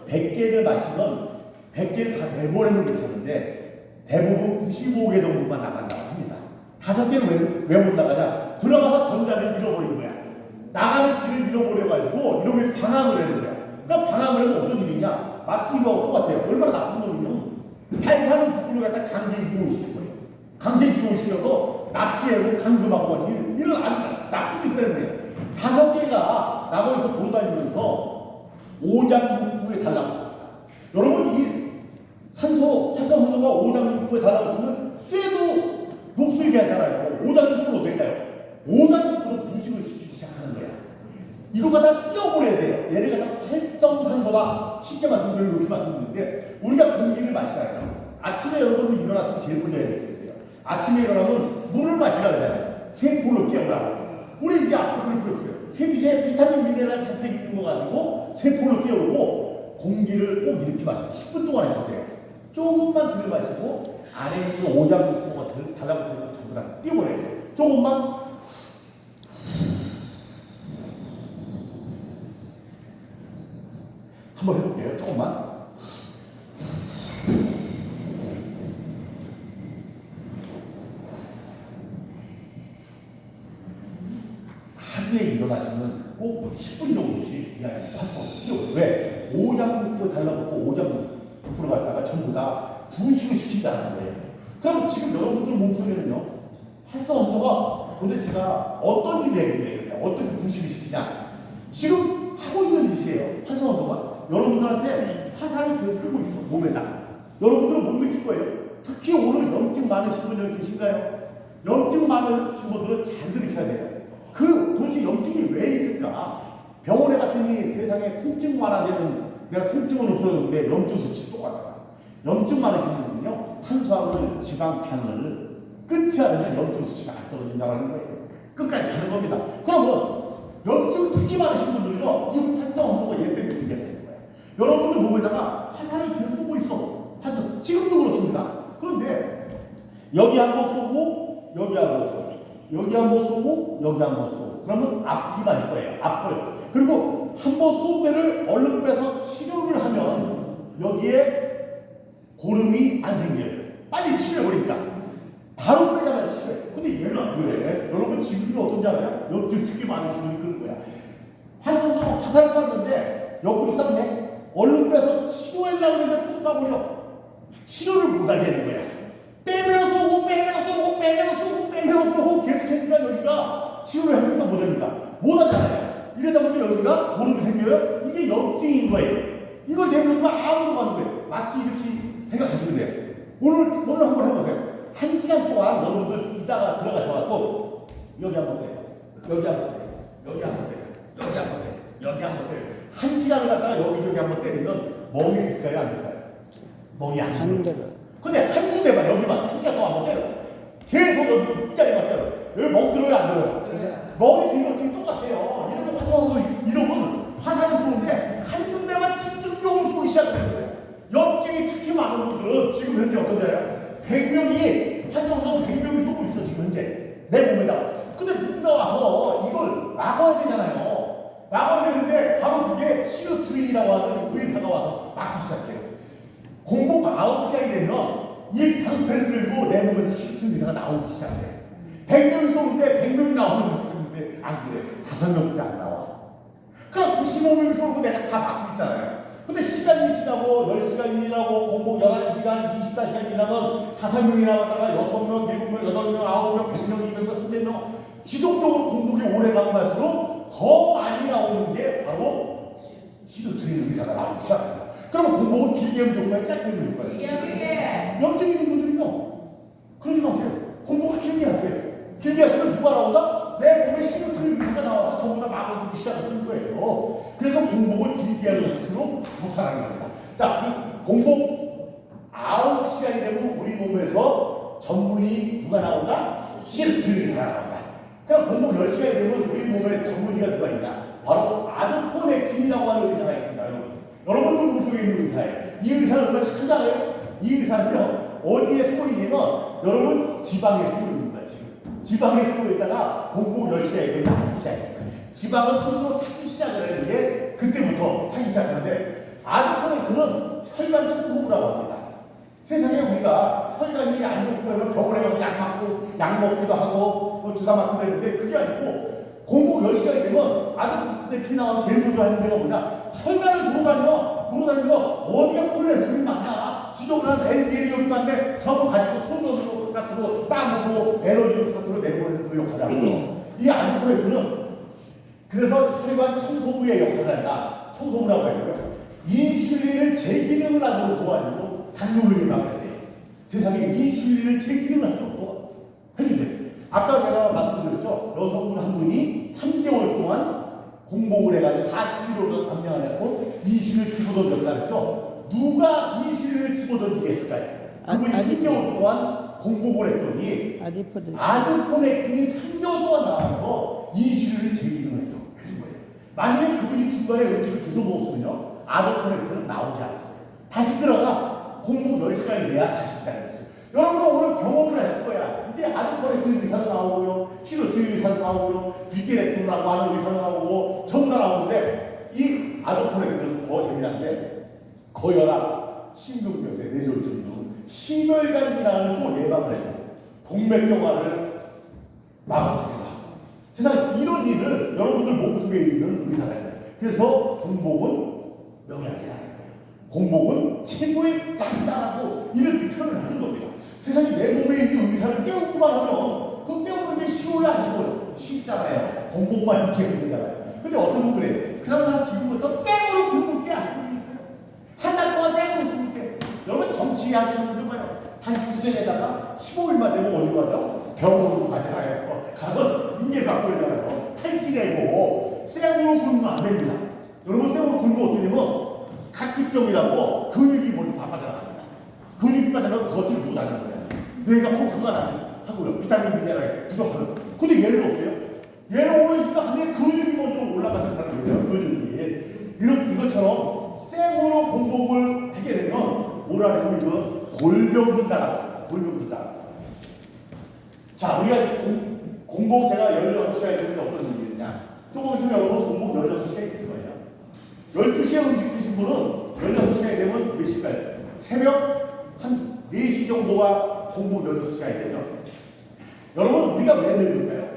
100개를 마시면 100개를 다 내보내면 괜찮은데 대부분 95개 정도만 나간다고 합니다. 5개는 왜 못 나가냐? 들어가서 전자를 잃어버린 거야. 나가는 길을 잃어버려가지고 이러면 방황을 하는 거야. 그러니까 방황을 하면 어떤 일이냐? 마치 이거 똑같아요. 얼마나 나쁜 놈이냐? 잘 사는 부분을 갖다 강제 이동시킨 거예요. 강제 이동시켜서 납치하고 감금하고 이런 아주 나쁜 짓을 하는 거예요. 5개가 나무에서 돌아다니면서 오장육부에 달라붙습니다. 여러분 이 산소, 활성산소가 오장육부에 달라붙으면 쇠도 녹슬게 하잖아요. 오장육부는 어떨까요? 오장육부로 부식을 시키기 시작하는 거야. 이거 갖다 띄워버려야 돼요. 얘를 갖다 활성산소다. 쉽게 말씀드리면 이렇게 말씀드리는데 우리가 공기를 마시잖아요. 아침에 여러분들 일어나시면 제일 먼저 해야 되겠어요. 아침에 일어나면 물을 마시라 하잖아요. 세포를 깨우라고. 우리 이제 앞으로 그럴 필요 없어요. 세비제 비타민 미네랄 잔뜩 있는 거 가지고 세포를 깨우고 공기를 꼭 이렇게 마시고 10분 동안 해서 돼요. 조금만 들여 마시고 안에 있는 오장육부가 달라붙는 거 전부 다 띄워버려야 돼요. 조금만 한번 해볼게요. 조금만. 하루에 일어나시면 꼭 10분 정도씩 이 안에 화성을 끼워요. 왜? 오장육부에 달라붙고 오장육부를 갖다가 전부 다 부식을 시킨다는 거예요. 그럼 지금 여러분들 몸속에는요, 활성산소가 도대체가 어떤 일을 해야 되냐, 어떻게 부식을 시키냐. 지금 하고 있는 짓이에요. 활성산소가 여러분들한테 화살을 계속 끌고 있어, 몸에다. 여러분들은 못 느낄 거예요. 특히 오늘 염증 많으신 분 여기 계신가요? 염증 많으신 분들은 잘 들으셔야 돼요. 도대체 염증이 왜 있을까? 병원에 갔더니 세상에 통증 완화되는, 내가 통증은 없었는데 염증 수치 똑같아. 염증 많으신 분은요, 탄수화물, 지방, 당을 끊지 않으면 염증 수치가 안 떨어진다는 거예요. 끝까지 가는 겁니다. 그러면 염증 특히 많으신 분들은요, 이 활성산소가 얘 때문에 문제가 있는 거예요. 여러분들 몸에다가 화살을 계속 쏘고 있어. 화살. 지금도 그렇습니다. 그런데 여기 한번 쏘고 여기 한번 쏘고 여기 한번 쏘고 여기 한번 쏘고 그러면 아프기만 할 거예요. 아파요. 그리고 한번 쏜 데를 얼른 빼서 치료를 하면 여기에 고름이 안 생겨요. 빨리 치료해버리니까 바로 빼자마자 치료해. 근데 얘는 안 그래. 여러분 지금이 어떤지 알아요? 염증 특히 많으신 분이 그런 거야. 활성산소 화살을 쐈는데 옆으로 쐈네. 얼른 빼서 치료하려고 했는데 또 쏴버려. 치료를 못하게 되는 거야. 빼면 쏘고 빼면 쏘고 빼면 쏘고 빼면 쏘고 계속 생기니까 여기가 치료를 합니까 못합니까? 못하잖아요. 이러다 보면 여기가 고름이 생겨요. 이게 염증인 거예요. 이걸 내버리면 아무도 가는 거예요. 마치 이렇게 생각하시면 돼요. 오늘 한번 해보세요. 1시간 동안 여러분들 이따가 들어가셔갖고 여기 한번 빼요. 여기 한번 빼요. 여기 한번 빼요. 여기 한번 빼요. 여기 한번 빼요. 1시간을 갖다가 여기저기 한번 때리면 멍이 들까요? 안 들까요? 멍이 안 들어요. 근데 한 군데만 여기만 1시간 동안 한번 때려. 계속 여기 끝자리만 때려. 여기 멍 들어요? 안 들어요? 멍이 든 것이 똑같아요. 이러면 화장도 이러면 화장을 쏘는데 한 군데만 집중적으로 쏘기 시작하는 거예요. 염증이 특히 많은 분들은 지금 현재 어떤데요? 100명이 화장도 100명이 쏘고 있어 지금 현재 내 몸에다가. 근데 누군가 와서 이걸 막아야 되잖아요. 막아야 되는데 바로 그게 시루트린이라고 하는 의사가 와서 막기 시작해요. 공복 9시간이 되면 이 방패를 들고 내 몸에서 시루트린 의사가 나오기 시작해요. 100명이 쏘는데 100명이 나오는 느낌인데 안 그래. 5명밖에 안 나와. 그럼 95명이 쏘고 내가 다 막고 있잖아요. 근데 시간이 지나고 10시간 일하고 공복 11시간, 24시간 일하면 5명이 나왔다가 6명, 7명, 8명, 9명, 100명, 200명, 300명 지속적으로 공복이 오래 가고 갈수록 더 많이 나오는 게 바로 시도트레이닝 의사가 나오기 시작합니다. 그러면 공복을 길게 하면 좋을까요? 짧게 하면 좋을까요? 염증 있는 분들은요. 그러지 마세요. 공복을 길게 하세요. 길게 하시면 누가 나온다? 내 몸에 시도트레이닝 의사가 나와서 전부 다 막아주기 시작하는 거예요. 그래서 공복을 길게 할수록 좋다는 겁니다. 자, 그 공복 9시간이 되면 우리 몸에서 전문의 누가 나온다? 시도트레이닝 의사가 나온다. 그럼 공복 10시간이 되면 우리 몸에 전문의가 누가 있냐? 바로 아드포넥틴이라고 하는 의사가 있습니다. 여러분들 몸속에 있는 의사예요. 이 의사는 얼마나 착하잖아요? 이 의사는요, 어디에 숨어 있냐면, 여러분 지방에 숨어 있는 거야, 지금. 지방에 숨어 있다가 공복 10시간이 되면 나오기 시작해요. 지방은 스스로 타기 시작을 했는데, 그때부터 타기 시작하는데, 아드포넥틴은 혈관 청소부라고 합니다. 세상에 우리가 혈관이 안 좋고 하면 병원에 가서 약 먹기도 하고, 주사 맞고 그러는데, 그게 아니고, 공복 10시간이 되면 아드포넥틴 나와서 제일 먼저 하는 데가 뭐냐? 혈관을 돌아다니면서 어디가 콜레스테롤이 많냐? 지저분한 LDL이 여기 많네. 저거 가지고 소변으로 같은 거 땀으로 에너지 같은 거 내보내는 그 역할을 하고요. 이 아드포넥틴은 그래서 혈관 청소부의 역할을 한다. 청소부라고 하고요. 인슐린을 재기능을 하도록 도와주고 당뇨를 예방해야 세상에 인슐린을 재기능을 하도록 해준대. 아까 제가 말씀드렸죠. 여성분 한 분이 3개월 동안 공복을 해가지고 40kg를 감량을 했고 인슐린을 집어던졌다 그랬죠. 누가 인슐린을 집어던지겠을까요? 그분이 3개월 동안 공복을 했더니 아드포넥틴이 3개월 동안 나와서 인슐린을 재기능을 해준 거예요. 만약에 그분이 중간에 음식을 계속 먹었으면요, 아드포넥틴은 나오지 않았어요. 다시 들어가 공복 10시간이 돼야 다시 기다렸어요. 여러분은 오늘 경험을 했을 거야. 이제 아드포넥틴 의사도 나오고요, 시로트린 의사도 나오고요, 비티렉틴이라고 하는 의사도 나오고 전부 다 나오는데, 이 아드포넥틴은 더 재미난 게 고혈압, 심근경색, 뇌졸중 등 심혈관 질환을 또 예방을 해줘요. 동맥경화를 막아주기도 하고. 세상에 이런 일을 여러분들 몸속에 있는 의사가 있어요. 그래서 공복은 명약이라는 거예요. 공복은 최고의 약이다라고 이렇게 표현을 하는 겁니다. 세상에 내 몸에 있는 의사를 깨우기만 하면 그 깨우는 게 쉬워요, 안 쉬워요? 쉽잖아요. 공복만 이렇게 하는 거잖아요. 근데 어떤 분 그래? 그럼 난 지금부터 생으로 굶을게 하시는 분 있어요. 한 달 동안 생으로 굶을게. 여러분 정치하시는 분들 봐요. 단식 수련에다가 15일만 되면 어디로 가죠? 병원으로 가잖아요. 가서 인계 받고 있잖아요. 탈지내고 생으로 굶으면 안 됩니다. 여러분 생으로 굶으면 어떠냐면 각기병이라고 근육이 모두 다 빠져나갑니다. 근육이 빠져나가면 걷질 못하는 거예요. 뇌가 펑크가 하고요. 비타민 미네랄 부족하는. 근데 얘는 어때요? 얘는 오늘 이거 하면 근육이 먼저 올라간다는 거예요. 근육이. 이것처럼 생으로 공복을 하게 되면 뭐라 하면 이거 골병든다. 골병든다. 자, 우리가 공복 제가 16시간이 되는데 어떤 일이 있냐? 조금 있으면 여러분 공복 16시간이 될 거예요. 12시에 음식 드신 분은 16시간이 되면 몇 시까지? 새벽 한 4시 정도가 공복 16시간이 되죠. 여러분, 우리가 왜 늙을까요?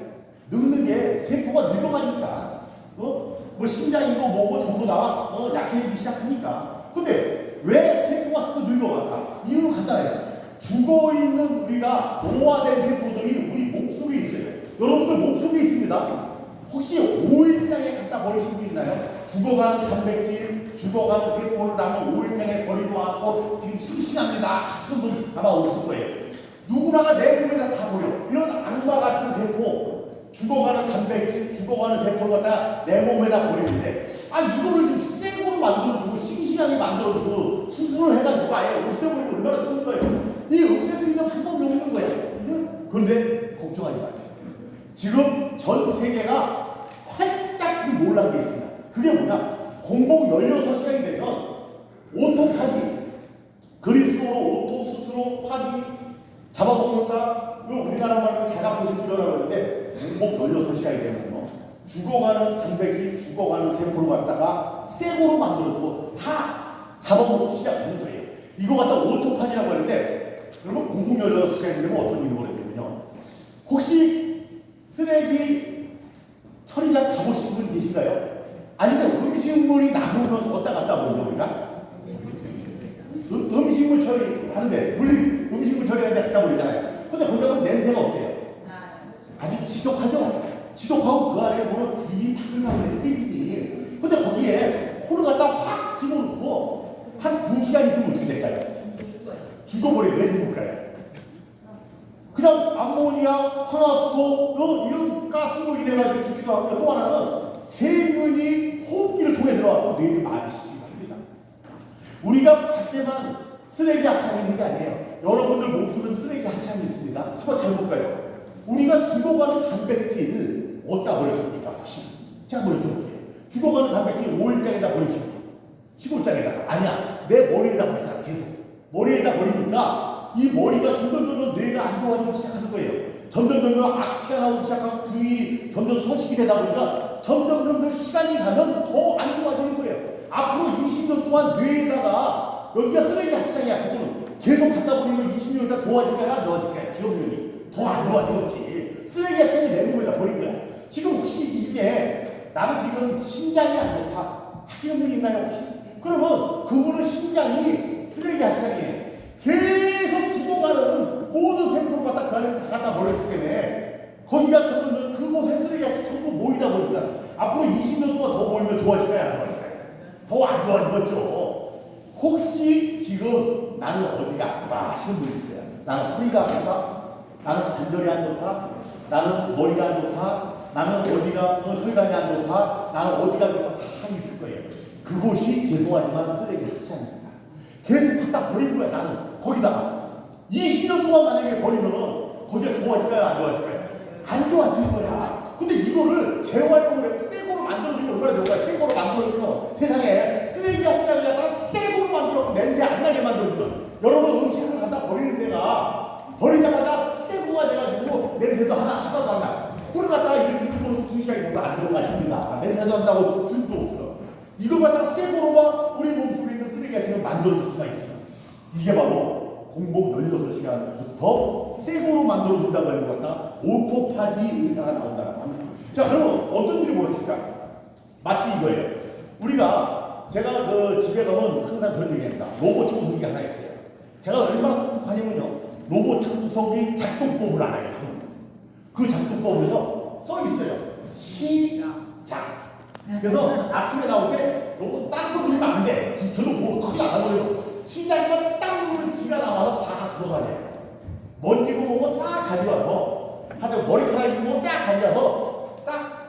늙는 게 세포가 늙어가니까. 뭐 심장이고 뭐고 전부 다 약해지기 시작하니까. 근데 왜 세포가 자꾸 늙어갈까? 이유는 간단해요. 죽어있는 우리가 노화된 세포들이 우리 몸속에 있어요. 여러분들 몸속에 있습니다. 혹시 5일장에 갖다 버리신 분 있나요? 죽어가는 단백질, 죽어가는 세포를 나는 5일장에 버리고 왔고 지금 싱싱합니다 하시는 분 아마 없을 거예요. 누구나가 내 몸에다 다 버려. 이런 악마 같은 세포, 죽어가는 단백질, 죽어가는 세포를 갖다가 내 몸에다 버리는데, 이거를 좀 생으로 만들어주고 싱싱하게 만들어주고 수술을 해가지고 아예 없애버리면 얼마나 좋은 거예요. 이 없앨 수 있는 방법이 없는 거야. 그런데 걱정하지 마세요. 지금 전 세계가 활짝 지금 놀란 게 있습니다. 그게 뭐냐? 공복 16시간이 되면 오토파지, 그리스어로 오토, 스스로, 파지, 잡아먹는다. 이거 우리나라 말로 자가포식이라고 하는데, 공복 16시간이 되면요, 죽어가는 단백질, 죽어가는 세포를 갖다가 생으로 만들어주고 다 잡아먹기 시작하는 거예요. 이거 갖다 오토파지라고 하는데, 여러분 공복 16시간이 되면 어떤 일이 벌어지냐면요, 혹시 쓰레기 처리장 가보신 분 계신가요? 아니면 음식물이 남으면 어디다 갖다 버리죠, 우리가? 하는데 음식물 처리하는데 갖다 버리잖아요. 근데 거기 가면 냄새가 어때요? 아주 지독하죠? 지독하고 그 안에 보면 균이 타글나오는 세균이. 근데 거기에 코를 갖다 확 집어넣고 한 2시간 있으면 어떻게 될까요? 죽어버려요. 왜 죽을까요? 그냥 암모니아, 황화수 이런 가스로 인해가지고 죽기도 하고요. 또 하나는 세균이 호흡기를 통해 들어가고 뇌를 마비시키기도 합니다. 우리가 밖에만 쓰레기 합창이 있는 게 아니에요. 여러분들 몸속에도 쓰레기 합창이 있습니다. 한번 잘 볼까요? 우리가 죽어가는 단백질을 어디다 버렸습니까? 혹시? 제가 한번 여쭤볼게요. 죽어가는 단백질 5일장에다 버리시고 15장에다가 아니야. 내 머리에다 버렸잖아. 계속. 머리에다 버리니까 이 머리가 점점 뇌가 안 좋아지기 시작하는 거예요. 점점 악취가 나오기 시작하고 균이 점점 서식이 되다 보니까 점점 시간이 가면 더 안 좋아지는 거예요. 앞으로 20년 동안 뇌에다가 여기가 쓰레기 합창이야. 그거는 계속 갖다 버리면 20년 있다 좋아질까요? 안 좋아질까요? 기억력이 더 안 좋아지겠지. 쓰레기 합창이 내 몸에다 버린 거야. 지금 혹시 이 중에 나는 지금 신장이 안 좋다 하시는 분 있나요? 혹시? 그러면 그분은 신장이 쓰레기 합창이에요. 계속 죽어가는 모든 생물을 갖다 그 안에 다 갖다 버렸기 때문에 거기가 점점 그곳에 쓰레기가 전부 모이다 보니까 앞으로 20년 동안 더 모이면 좋아질까요? 안 좋아질까요? 더 안 좋아지겠죠. 혹시 지금 나는 어디가 아프다 하시는 분 있으세요? 나는 허리가 아프다? 나는 관절이 안 좋다? 나는 머리가 안 좋다? 나는 어디가 혈관이 안 좋다? 나는 어디가 좋다? 다 있을 거예요. 그곳이 죄송하지만 쓰레기 합창입니다. 계속 갖다 버린 거야. 나는 거기다가 20년 동안 만약에 버리면은 거기가 좋아질까요? 안 좋아질까요? 안 좋아질 거야. 근데 이거를 재활용을 해서 새 거로 만들어주면 얼마나 좋을까요? 새 거로 만들어주면 세상에 쓰레기 합창을 갖다가 새 거로 만들어서 냄새 안 나게 만들어주면 여러분 음식을 갖다 버리는 데가 버리자마자 새 거가 돼가지고 냄새도 하나도 안 나. 코를 갖다가 이렇게 쓰고 2시간 정도 안 들어가십니다. 냄새도 안 나고 균도 없어요. 이걸 갖다가 새 거로만 우리 몸속에 있는 쓰레기가 지금 만들어줄 수가 있어요. 이게 바로 공복 16시간부터 새 거로 만들어준다고 하는 것과 오토파지 의사가 나온다고 합니다. 자, 그러면 어떤 일이 벌어질까? 마치 이거예요. 제가 그 집에 가면 항상 그런 얘기합니다. 로봇 청소기가 하나 있어요. 제가 얼마나 똑똑하냐면요. 로봇 청소기 작동법을 알아요. 그 작동법에서 써 있어요. 시작. 그래서 아침에 나올 때 로봇 딴 거 누르면 안 돼. 저도 뭐 큰일 잘못해도 시작이면 딱 누르면 지가 나와서 다 들어가네요. 먼지 구멍을 싹 가져와서 하여튼 머리카락 구멍 싹 가져와서 싹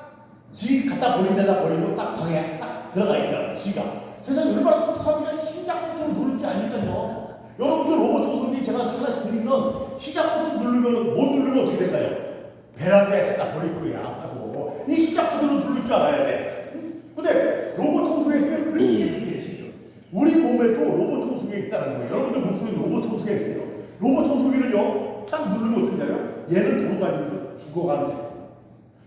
지 갖다 버린 데다 버리고 딱 방에 딱 들어가 있다. 지가 세상에 얼마나 똑똑합니까? 시작 버튼 누를 줄 아니까요. 여러분들 로봇 청소기 제가 하나씩 드리면 시작 버튼 누르면 못 누르면 어떻게 될까요? 베란다에 갖다 버릴 거야 하고 이 시작 버튼을 누를 줄 알아야 돼. 근데 로봇 청소기에서는 그렇게 계시죠. 우리 몸에도 로봇 청소기가 있다는 거예요. 여러분들 몸속에 로봇 청소기가 있어요. 로봇 청소기를요 딱 누르면 어떻게 되나요? 얘는 돌아다니면서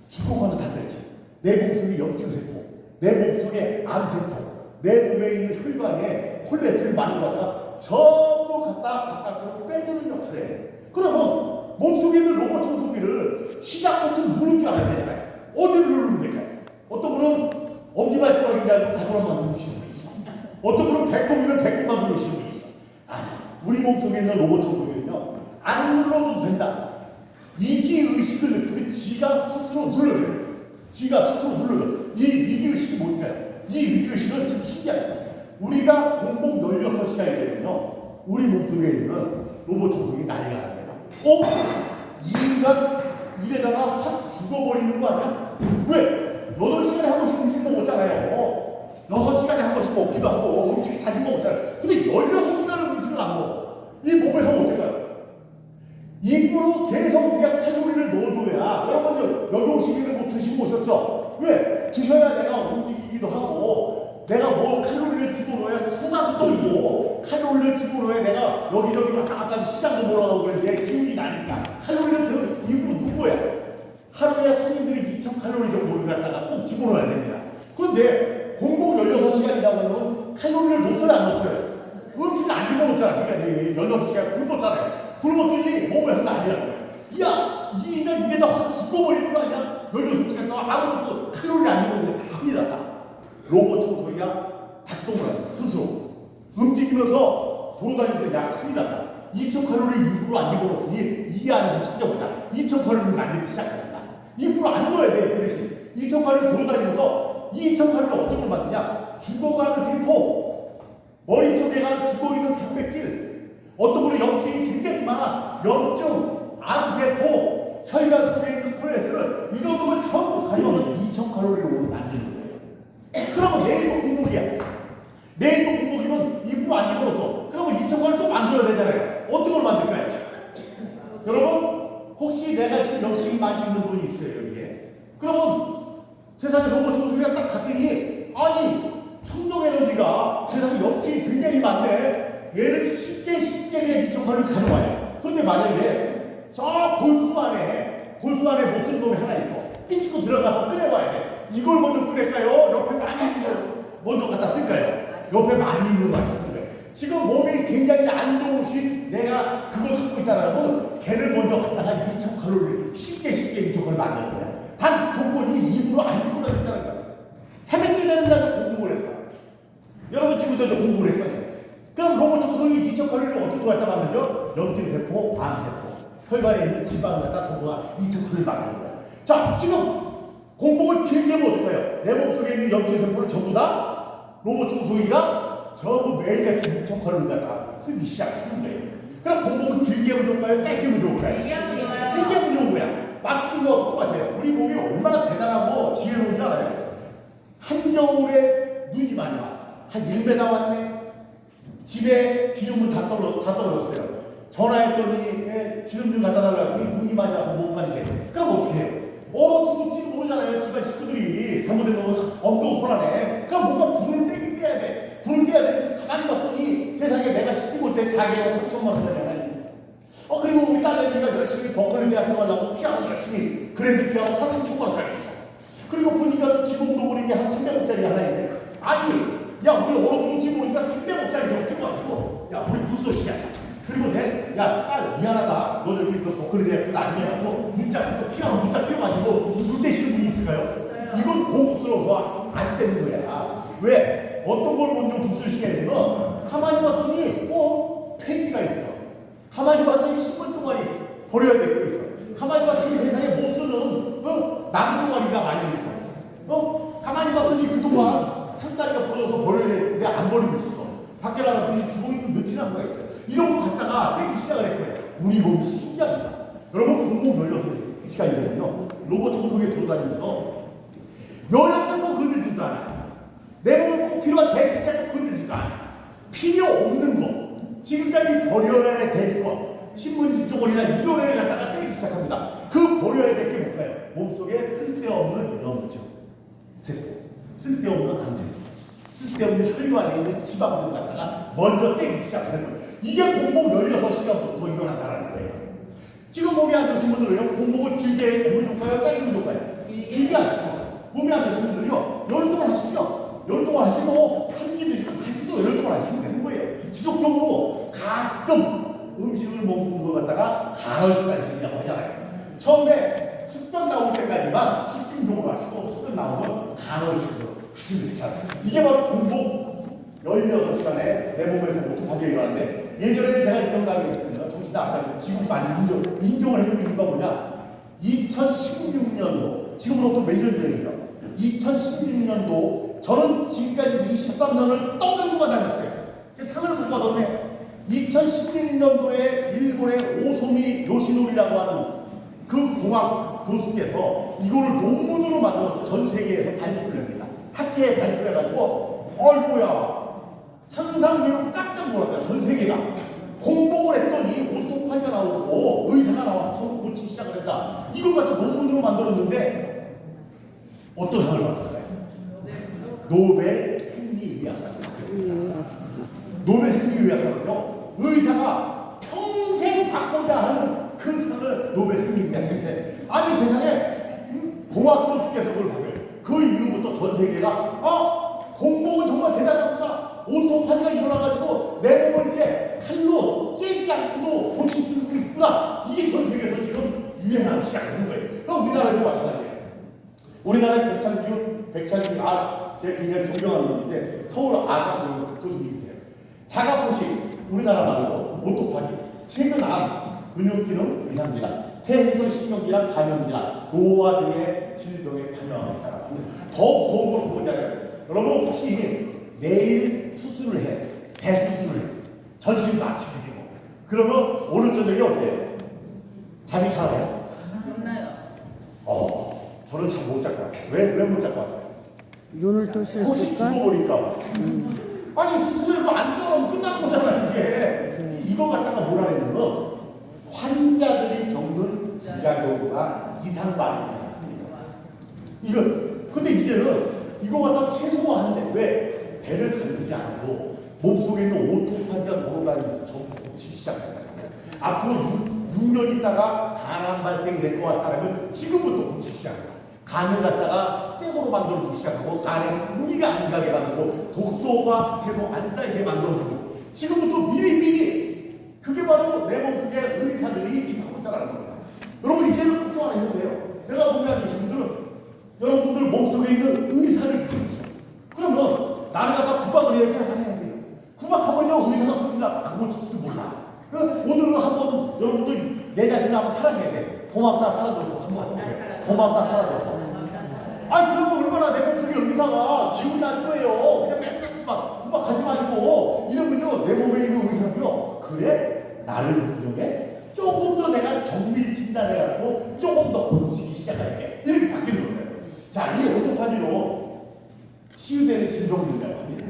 죽어가는 단백질, 내 몸속에 염증세포, 내 몸속에 암세포, 내 몸에 있는 혈관에 콜레스테롤 많은 거 갖다가 전부 갖다 바깥으로 빼주는 역할을 해요. 그러면 몸속에 있는 로봇 청소기를 시작 버튼 누를 줄 알아야 되잖아요. 어디를 누르면 될까요? 어떤 분은 엄지발가락인 줄 알고 가슴만 누르시는 분이 있어. 어떤 분은 배꼽이면 배꼽만 누르시는 분이 있어. 아니, 우리 몸속에 있는 로봇 청소기는요 안 눌러도 된다. 위기의식을 느끼면 지가 스스로 눌러요. 지가 스스로 눌러요. 이 위기의식이 뭘까요? 이 위기의식은 좀 신기합니다. 우리가 공복 16시간이 되면요 우리 몸속에 있는 로봇 청소기 난리가 납니다. 이 인간 이래다가 확 죽어버리는 거 아니야? 왜? 8시간에 한 번씩 음식 먹었잖아요. 6시간에 한 번씩 먹기도 하고 음식 자주 먹었잖아요. 근데 16시간을 음식을 안 먹어. 이 몸에서 어떻게 가요? 입으로 계속 우리가 칼로리를 넣어줘야 여러분들 여기 오시기는 뭐 드시고 오셨죠? 왜? 드셔야 내가 움직이기도 하고 내가 뭐 칼로리를 집어넣어야 수다도 떨고 칼로리를 집어넣어야 내가 여기저기 왔다 갔다 시장도 돌아가고 그러는데 기운이 나니까 칼로리를 계속 입으로 누구야? 하루에 성인들이 2000칼로리 정도를 갖다가 꼭 집어넣어야 됩니다. 그런데 공복 16시간이라고 하면 칼로리를 넣었어요 안 넣었어요? 음식을 안 집어넣었잖아. 지금 16시간 굶었잖아요. 굶었더니 몸에서 난리라고요. 야, 이 인간 이게다 확 죽어버리는 거 아니야? 16시간 동안 아무것도 칼로리 안 집어넣는데 큰일 났다. 로봇 청소기가 작동을 하죠. 스스로. 움직이면서 돌아다니면서 야 큰일 났다. 2,000칼로리 일부러 안 집어넣었으니 이 안에서 찾아보자. 2,000칼로리를 만들기 시작합니다. 일부러 안 넣어야 돼. 그 대신 2,000칼로리 돌아다니면서 2,000칼로리 어떤 걸 만드냐? 죽어가는 세포, 머릿속에가 죽어있는 단백질, 어떤 분은 염증이 굉장히 많아. 염증, 암세포, 혈관 속에 있는 콜레스테롤 이런 걸 전부 가져와서 2,000칼로리로 만드는 거예요. 그러면 내일도 공복이야. 내일도 공복이면 일부러 안 집어넣어서 그러면 2,000칼로리 또 만들어야 되잖아요. 어떤 걸 만들까요? 여러분 혹시 내가 지금 염증이 많이 있는 분이 있어요 여기에? 그러면 세상에 로봇 청소기가 딱 갔더니 아니 충동 에너지가 세상에 염증이 굉장히 많네. 얘를 쉽게 그냥 2,000칼로리 가져와요. 그런데 만약에 저 골수 안에 못쓴 놈이 하나 있어. 삐치고 들어가서 꺼내와야 돼. 이걸 먼저 꺼낼까요? 옆에 많이 있는 걸 먼저 갖다 쓸까요? 옆에 많이 있는 걸 갖다 쓸 거예요. 지금 몸이 굉장히 안 좋으신 내가 그걸 갖고 있다는 건 걔를 먼저 갖다가 2,000칼로리 쉽게 2,000칼로리 만드는 거야. 단 조건이 입으로 안 집어넣어야 된다는 거야. 3일째 되는 날에 공부를 했어. 여러분 지금도 공부를 했거든요. 그럼 로봇 청소기 2,000칼로리를 어떤 거 갖다 만들죠? 염증세포, 암세포, 혈관에 있는 지방을 갖다 전부 다 2,000칼로리 만드는 거야. 자, 지금 공복을 길게 하면 어떨까요? 내 몸속에 있는 염증세포를 전부 다 로봇 청소기가 전부 매일같이 2,000칼로리 갖다 쓰기 시작하는 거예요. 그럼 공복을 길게 하면 좋을까요? 짧게 하면 좋을까요? 길게 하면 좋은 거야. 마치 이거 똑같아요. 우리 몸이 얼마나 대단하고 지혜로운지 알아요? 한겨울에 눈이 많이 왔어. 한 1m 왔네. 집에 기름은 다 떨어졌어요. 전화했더니 기름 좀 갖다 달라고 눈이 많이 와서 못 가니까. 그럼 어떻게 해요? 얼어 죽을지 모르잖아요. 집안 식구들이 잘못해 놓으면 엄청 불안해. 그럼 뭔가 불을 떼긴 떼야 돼. 불을 떼야 돼. 가만히 봤더니 세상에 내가 시집 올 때 자기가 3천만 원짜리 하나 있네. 그리고 우리 딸내미가 열심히 버클리 대학교 가려고 피아노 열심히 그랜드 피아노 3천만 원짜리 있어. 그리고 보니까 기본도 그림이 한 300원짜리 하나 있네. 아니 야 우리 얼어 죽을지 모르니까 300원짜리 좀 떼가지고 야 우리 불쏘시게 하자. 그리고 야 딸 미안하다. 너 저기 그 버클리 대학교 나중에 하고 문자 또 피아노 문자 띄워가지고 불 떼시는 분이 있을까요? 이건 고급스러워서 안 떼는 거야. 왜? 어떤 걸 먼저 불쏘시게 해야 되면 가만히 봤더니 폐지가 있어. 가만히 봤더니 신문 쪼가리 버려야 될 거 있어. 가만히 봤더니 세상에 못 쓰는 나무 쪼가리가 많이 있어. 가만히 봤더니 그동안 상다리가 부러져서 버려야 되는데 안 버리고 있었어. 밖에 나갔더니 주머니 좀 느티난 거가 있어요. 이런 거 갖다가 떼기 시작을 했고요. 우리 몸이 신기합니다. 여러분 공복 16시간이 되면요. 로봇 청소기에 돌아다니면서 16세포 건들지도 않아. 내 몸에 꼭 필요한 대시세포 건들지도 않아. 필요 없는 거. 지금까지 버려야 될 것. 신문지 쪼가리나 이런 애를 갖다가 떼기 시작합니다. 그 버려야 될 게 뭘까요? 몸속에 쓸데없는 염증, 세포, 쓸데없는 암세포, 쓸데없는 혈관에 있는 지방을 갖다가 먼저 떼기 시작하는 거예요. 이게 공복 16시간부터 일어난다는 거예요. 지금 몸이 안 좋으신 분들은요, 공복을 길게 해보면 좋을까요? 짧게 하면 좋을까요? 길게 하십시오. 몸이 안 좋으신 분들은요, 열흘 동안 하십시오. 열흘 동안 하시고, 한끼 드시고, 다시도 열흘 동안 하시면 되는 거예요. 지속적으로 가끔 음식을 먹는 거 갖다가 간헐식단식이라고 하잖아요. 처음에 습관 나올 때까지만 집중적으로 하시고, 습관 나오면 간헐식으로 하시면 되잖아요. 이게 바로 공복 16시간에 내 몸에서 오토파지가 일어나는데, 예전에는 제가 이런 강의를 했습니다. 정신이 안 나니까 지금 많이 인정을 해주는 이유가 뭐냐? 2016년도, 지금으로부터 몇 년 전이죠? 2016년도, 저는 지금까지 23년을 떠들고만 다녔어요. 상을 못 받았네. 2016년도에 일본의 오소미 요시노리라고 하는 그 공학 교수께서 이거를 논문으로 만들어서 전 세계에서 발표를 합니다. 학회에 발표를 해가지고, 어이구야, 상상외로 깜짝 놀랐다. 전 세계가. 공복을 했더니 오토파지가 나오고 의사가 나와서 전부 고치기 시작을 했다. 이걸 갖다 논문으로 만들었는데 어떤 상을 받았을까요? 노벨 생리의학상이었어요. 노벨 생리의학상은요, 의사가 평생 받고자 하는 그 상을 노벨 생리의학상인데, 아니 세상에 공학 교수께서 그걸 받아요. 그 이후부터 전 세계가 공복은 정말 대단하구나. 오토파지가 일어나가지고 내 몸을 이제 칼로 째지 않고도 고칠 수 있구나. 이게 전 세계에서 지금 유행하기 시작하는 거예요. 그럼 우리나라도 마찬가지예요. 우리나라의 백창기 제가 굉장히 존경하는 분인데 서울 아산 교수님이세요. 자가포식, 우리나라 말로 오토파지. 체근암, 근육기능 이상질환, 태행성 신경질환, 감염질환, 노화 등의 질병에 관여하고 있다고 합니다. 더 무서운 걸 보잖아요. 여러분 혹시 내일 수술을 해, 대수술을 해, 전신 마취되고 그러면 오늘 저녁에 어때요? 잠이 잘 와요? 저는 잠 못 잘 것 같아요. 왜 못 잘 것 같아요? 눈을 뜰 수 혹시 있을까? 죽어버릴까 봐. 아니 수술해도 안 들어가면 끝난 거잖아 이게. 이거 갖다가 뭐라 그러냐면 환자들이 겪는 부작용과 이상반응입니다. 이거 근데 이제는 이거 갖다 최소화한데 왜 배를 갈리지 않고 몸속에 있는 오토파지가 돌아다니면서 전부 고치기 시작한다. 앞으로 6년 있다가 간암 발생이 될 것 같다면 지금부터 고치기 시작한다. 간을 갖다가 쇠고로 만들어주기 시작하고 간에 무기가 안 가게 만들고 독소가 계속 안 쌓이게 만들어주고 지금부터 미리미리 그게 바로 내 몸속에 의사들이 지금 하고 있다는 겁니다. 여러분 이제는 걱정 안 해도 돼요. 내가 보면 계신 분들은 여러분들 몸속에 있는 의사를 믿으세요. 그러면 나를 갖다 구박을 해야 돼요? 안 해야 돼요? 구박하면요 의사가 손이나 안 고칠지도 몰라. 오늘은 한번 여러분들 내 자신을 한번 사랑해야 돼. 고맙다 사랑해서 한번 해보세요. 고맙다 사랑해서. 아니 그러면 얼마나 내 몸속에 의사가 기운이 날 거예요. 그냥 맨날 구박하지 말고 이러면요 내 몸에 있는 의사는요 그래 나를 인정해 조금 더 내가 정밀 진단해갖고 조금 더 고치기 시작할게 이렇게 바뀌는 거예요. 자, 이 오토파지로 치유되는 질병들이라고 합니다.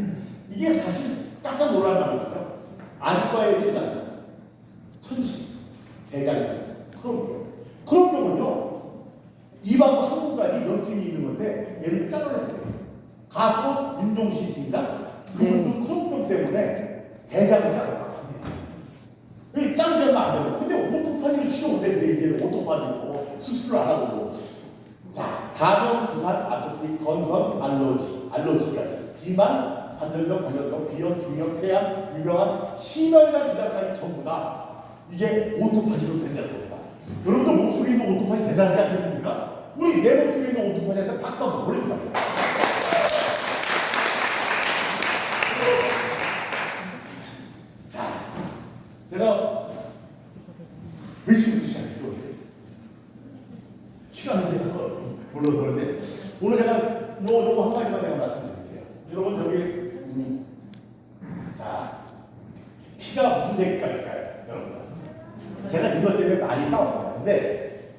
이게 사실 깜짝 놀랄 만하죠. 안과의 질환, 천식, 대장염, 크론병은요 입하고 한 군까지 염증이 있는 건데 얘를 잘라내야 돼요. 가수 윤종신 씨입니다. 그분도 크론병 때문에 대장을 잘랐다고 합니다. 이 자르지 않으면 안 돼요. 근데 오토파지로 치료가 되는데 이제는 오토파지로 수술을 안 하고 자, 가변, 부산, 아토피, 건선, 알러지까지 비만, 관절염, 관절염, 비염, 중염, 폐암, 유병암, 심혈관 질환까지 전부 다 이게 오토파지로 된다는 겁니다. 여러분들 몸속에 있는 오토파지 대단하지 않겠습니까? 우리 내 몸속에 있는 오토파지한테 박수 한번 보내주자. 자, 제가 몇 시부터 시작했죠? 시간은 제가 불러서 그런데 오늘 제가 요거 한 가지만 내가 말씀드릴게요. 여러분 저기 자 피가 무슨 색깔일까요, 여러분들? 제가 이것 때문에 많이 싸웠어요. 근데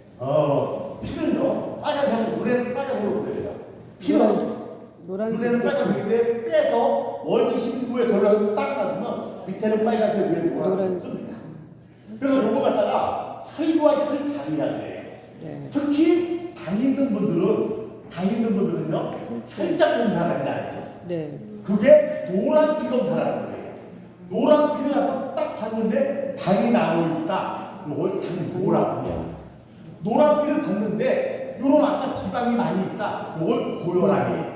피는요 빨간색으로 눈에는 빨간색으로 보여요. 피는 눈에는 빨간색인데 빼서 원심부에 돌려서 딱 놔두면 밑에는 빨간색 위에 노란색 뜹니다. 그래서 요거 갖다가 혈류와 혈장이라고 해요. 네. 특히 당 있는 분들은요 혈장 검사를 한다 했죠. 네. 그게 노란 피 검사를 하는 거예요. 노란 피를 가서 딱 봤는데 당이 나오고 있다. 이걸 당 노라고 해요. 노란 피를 봤는데 요런 아까 지방이 많이 있다. 이걸 고혈압이 해요.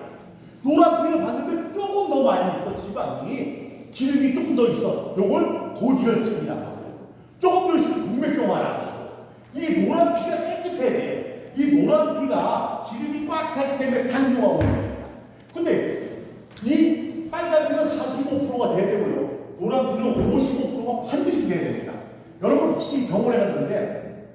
노란 피를 봤는데 조금 더 많이 있어 지방이 기름이 조금 더 있어. 요걸 고지혈증이라고 하고요. 조금 더 있으면 동맥경화라고 하고 이 노란 피가 깨끗해야 돼요. 이 노란 피가 기름이 꽉 차기 때문에 당뇨가 오는 겁니다. 근데 이 빨간 피는 45%가 돼야 되고요. 노란 피는 55%가 반드시 돼야 됩니다. 여러분 혹시 병원에 갔는데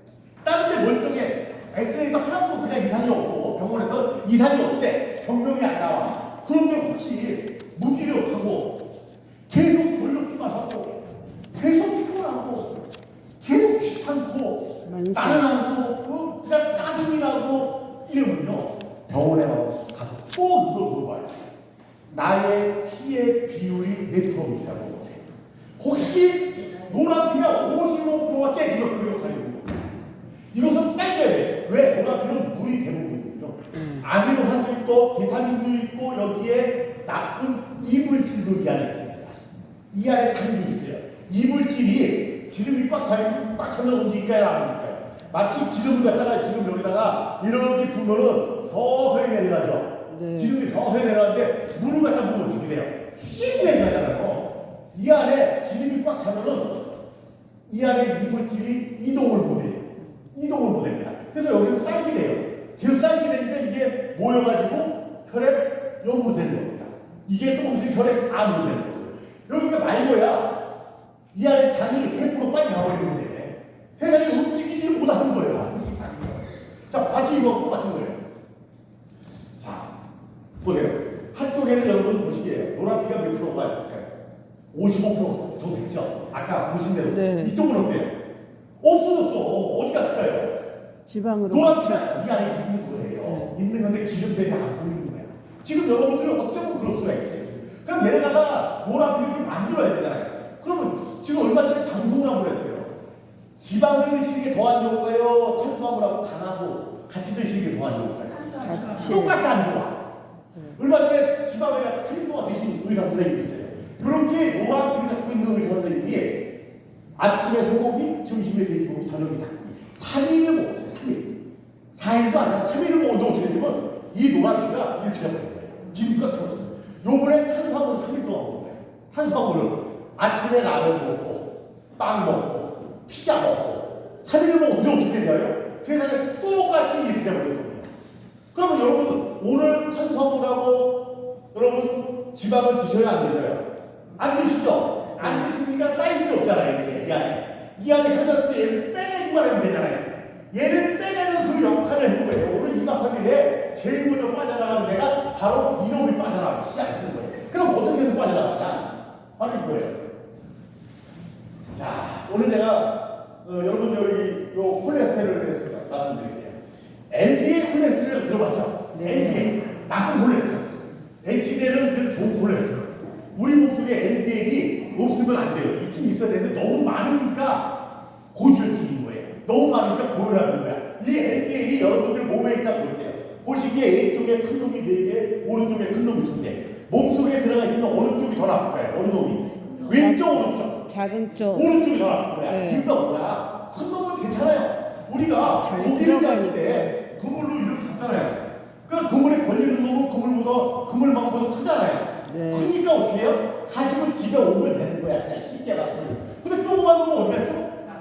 다른 데 멀쩡해 엑스레이도 하나도 그냥 이상이 없고 병원에서 이상이 없대. 병명이 안 나와. 그런데 혹시 무기력하고 계속 졸려기만 하고 계속 피곤하고 계속 귀찮고 나는 않고 그냥 짜증이 나고 이러면요 병원에 가서 꼭 이걸 물어봐요. 나의 피의 비율이 몇 프로입니까? 물어보세요. 혹시 노란 피가 55%가 깨지면 그걸 가지고 이것은 빼줘야 돼. 왜? 노란 피는 물이 대부분이거든요. 아미노산도 있고 비타민도 있고 여기에 나쁜 이물질도 이 안에 있습니다. 이 안에 당이 있어요. 이물질이 기름이 꽉 차면 움직일까요? 안 움직일까요? 마치 기름을 갖다가 지금 여기다가 이렇게 부으면은 서서히 내려가죠. 네. 기름이 서서히 내려가는데 물을 갖다 부으면 어떻게 돼요? 씩 내려가잖아요. 이 안에 기름이 꽉 차면은 이 안에 이물질이 이동을 못해요. 이동을 못합니다. 그래서 여기서 쌓이게 돼요. 계속 쌓이게 되니까 이게 모여가지고 혈액염으로 되는 겁니다. 이게 조금씩 혈액암으로 되는 거예요. 여기가 말고야 이 안에 당이 세포로 빨리 나와 있는데 세상이 움직이지 못하는 거예요. 자, 마치 이거 똑같은 거예요. 자, 보세요. 한쪽에는 여러분 보시기에 노란피가 몇 프로가 있을까요? 55% 정도 됐죠. 아까 보신 대로. 네. 이쪽은 어때요? 없어졌어. 어디 갔을까요? 지방으로 노란피가 멈췄어. 이 안에 있는 거예요. 있는 건데 기름 때문에 안 보이는 거예요. 지금 여러분들이 어쩌면 그럴 수가 있어요. 그럼 얘네가 노란피를 좀 만들어야 되잖아요. 그러면 지금 얼마 전에 방송을 한번 했어요. 지방을 드시는 게 더 안 좋을까요? 탄수화물하고 간하고 같이 드시는 게 더 안 좋을까요? 같이. 똑같이 안 좋아. 얼마 전에 지방을 3일 동안 드신 의사 선생님이 있어요. 이렇게 노란피를 갖고 있는 의사 선생님이 아침에 소고기, 점심에 돼지고기, 저녁에 닭고기 3일을 먹었어요. 3일. 4일도 아니라 3일을 먹었는데 어떻게 되면 이 노란피가 이렇게 되는 거예요. 기름값 채웠어요. 요번에 탄수화물을 3일 동안 먹은 거예요. 탄수화물을 아침에 라면 먹고 빵 먹고 피자 먹고 3일을 먹었는데 어떻게 돼요? 세상에 똑같이 이렇게 되버리는 거예요. 그러면 여러분 오늘 탄수화물하고 여러분 지방을 드셔야 안 드셔요? 안 드시죠? 안 드시니까 쌓일 게 없잖아요. 이제 이 안에 흘렀을 때 얘를 빼내기만 하면 되잖아요. 얘를 빼내는 그 역할을 해본 거예요. 오늘 2박 3일에 제일 먼저 빠져나가는 데가 바로 이놈이 빠져나가기 시작하는 거예요. 그럼 어떻게 해서 빠져나가냐? 바로 이거예요. 자, 오늘 제가 여러분 저기 요 콜레스테롤에 대해서 말씀드릴게요. LDL 콜레스테롤 들어봤죠? 네. LDL 나쁜 콜레스테롤, HDL은 그 좋은 콜레스테롤. 우리 몸속에 LDL이 없으면 안 돼요. 있긴 있어야 되는데 너무 많으니까 고지혈증인 거예요. 너무 많으니까 고혈압인 거야. 이 LDL이 여러분들 몸에 있다고 볼게요. 보시기에 왼쪽에 큰 놈이 4개, 오른쪽에 큰 놈이 2개. 몸속에 들어가 있으면 어느 쪽이 더 나쁠까요? 어느 놈이? 왼쪽, 오른쪽. 작은 쪽. 오른쪽이 더 나쁜 거야. 네. 이유가 뭐야? 큰 놈은 괜찮아요. 우리가 잘 고기를 들어가니까. 잡을 때 그물로 이렇게 잡잖아요. 그럼 그물에 걸리는 놈은 그물만보다 크잖아요. 네. 크니까 어떻게 해요? 가지고 집에 오면 되는 거야. 그냥 쉽게 말하면. 근데 조그만 놈은 어디 갔죠?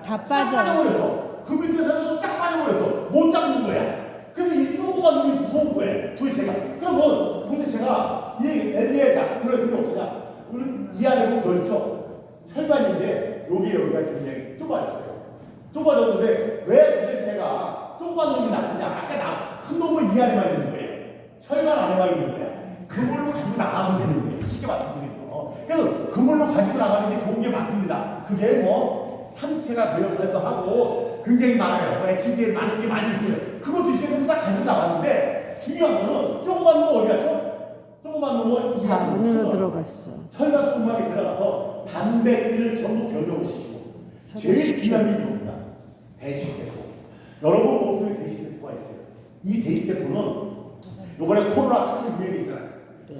다 딱 빠져. 빠져버려서 그 밑에서도 딱 빠져버려서 못 잡는 거야. 그래서 이 조그만 놈이 무서운 거예요. 도대체가. 그러면 도대체가 이 LDL 나폴레트이 어떠냐? 우리 이 안에 보면 넓죠? 혈관인데 여기가 굉장히 좁아졌어요. 좁아졌는데 왜 도대체가 조그만 놈이 나쁘냐? 아까 큰 놈은 이 안에만 있는 거예요. 혈관 안에만 있는 거야. 그물로 가지고 나가면 되는 거예요. 쉽게 말씀드리면. 그래서 그물로 가지고 나가는 게 좋은 게 맞습니다. 그게 뭐 상체가 배역할도 하고 굉장히 많아요. 뭐 HDL 많은 게 많이 있어요. 그거 드시면 딱 가지고 나가는데 중요한 거는 조그만 놈은 어디 갔죠? 조그만 놈은 이 다 안으로 안으로 들어갔어. 혈관 속막에 들어가서 단백질을 전부 변형을 시키고 제일 중요한 게 이겁니다. 대시세포. 여러분 몸속에 대시세포가 있어요. 이 대시세포는 요번에 코로나 사실 유행이 있잖아요.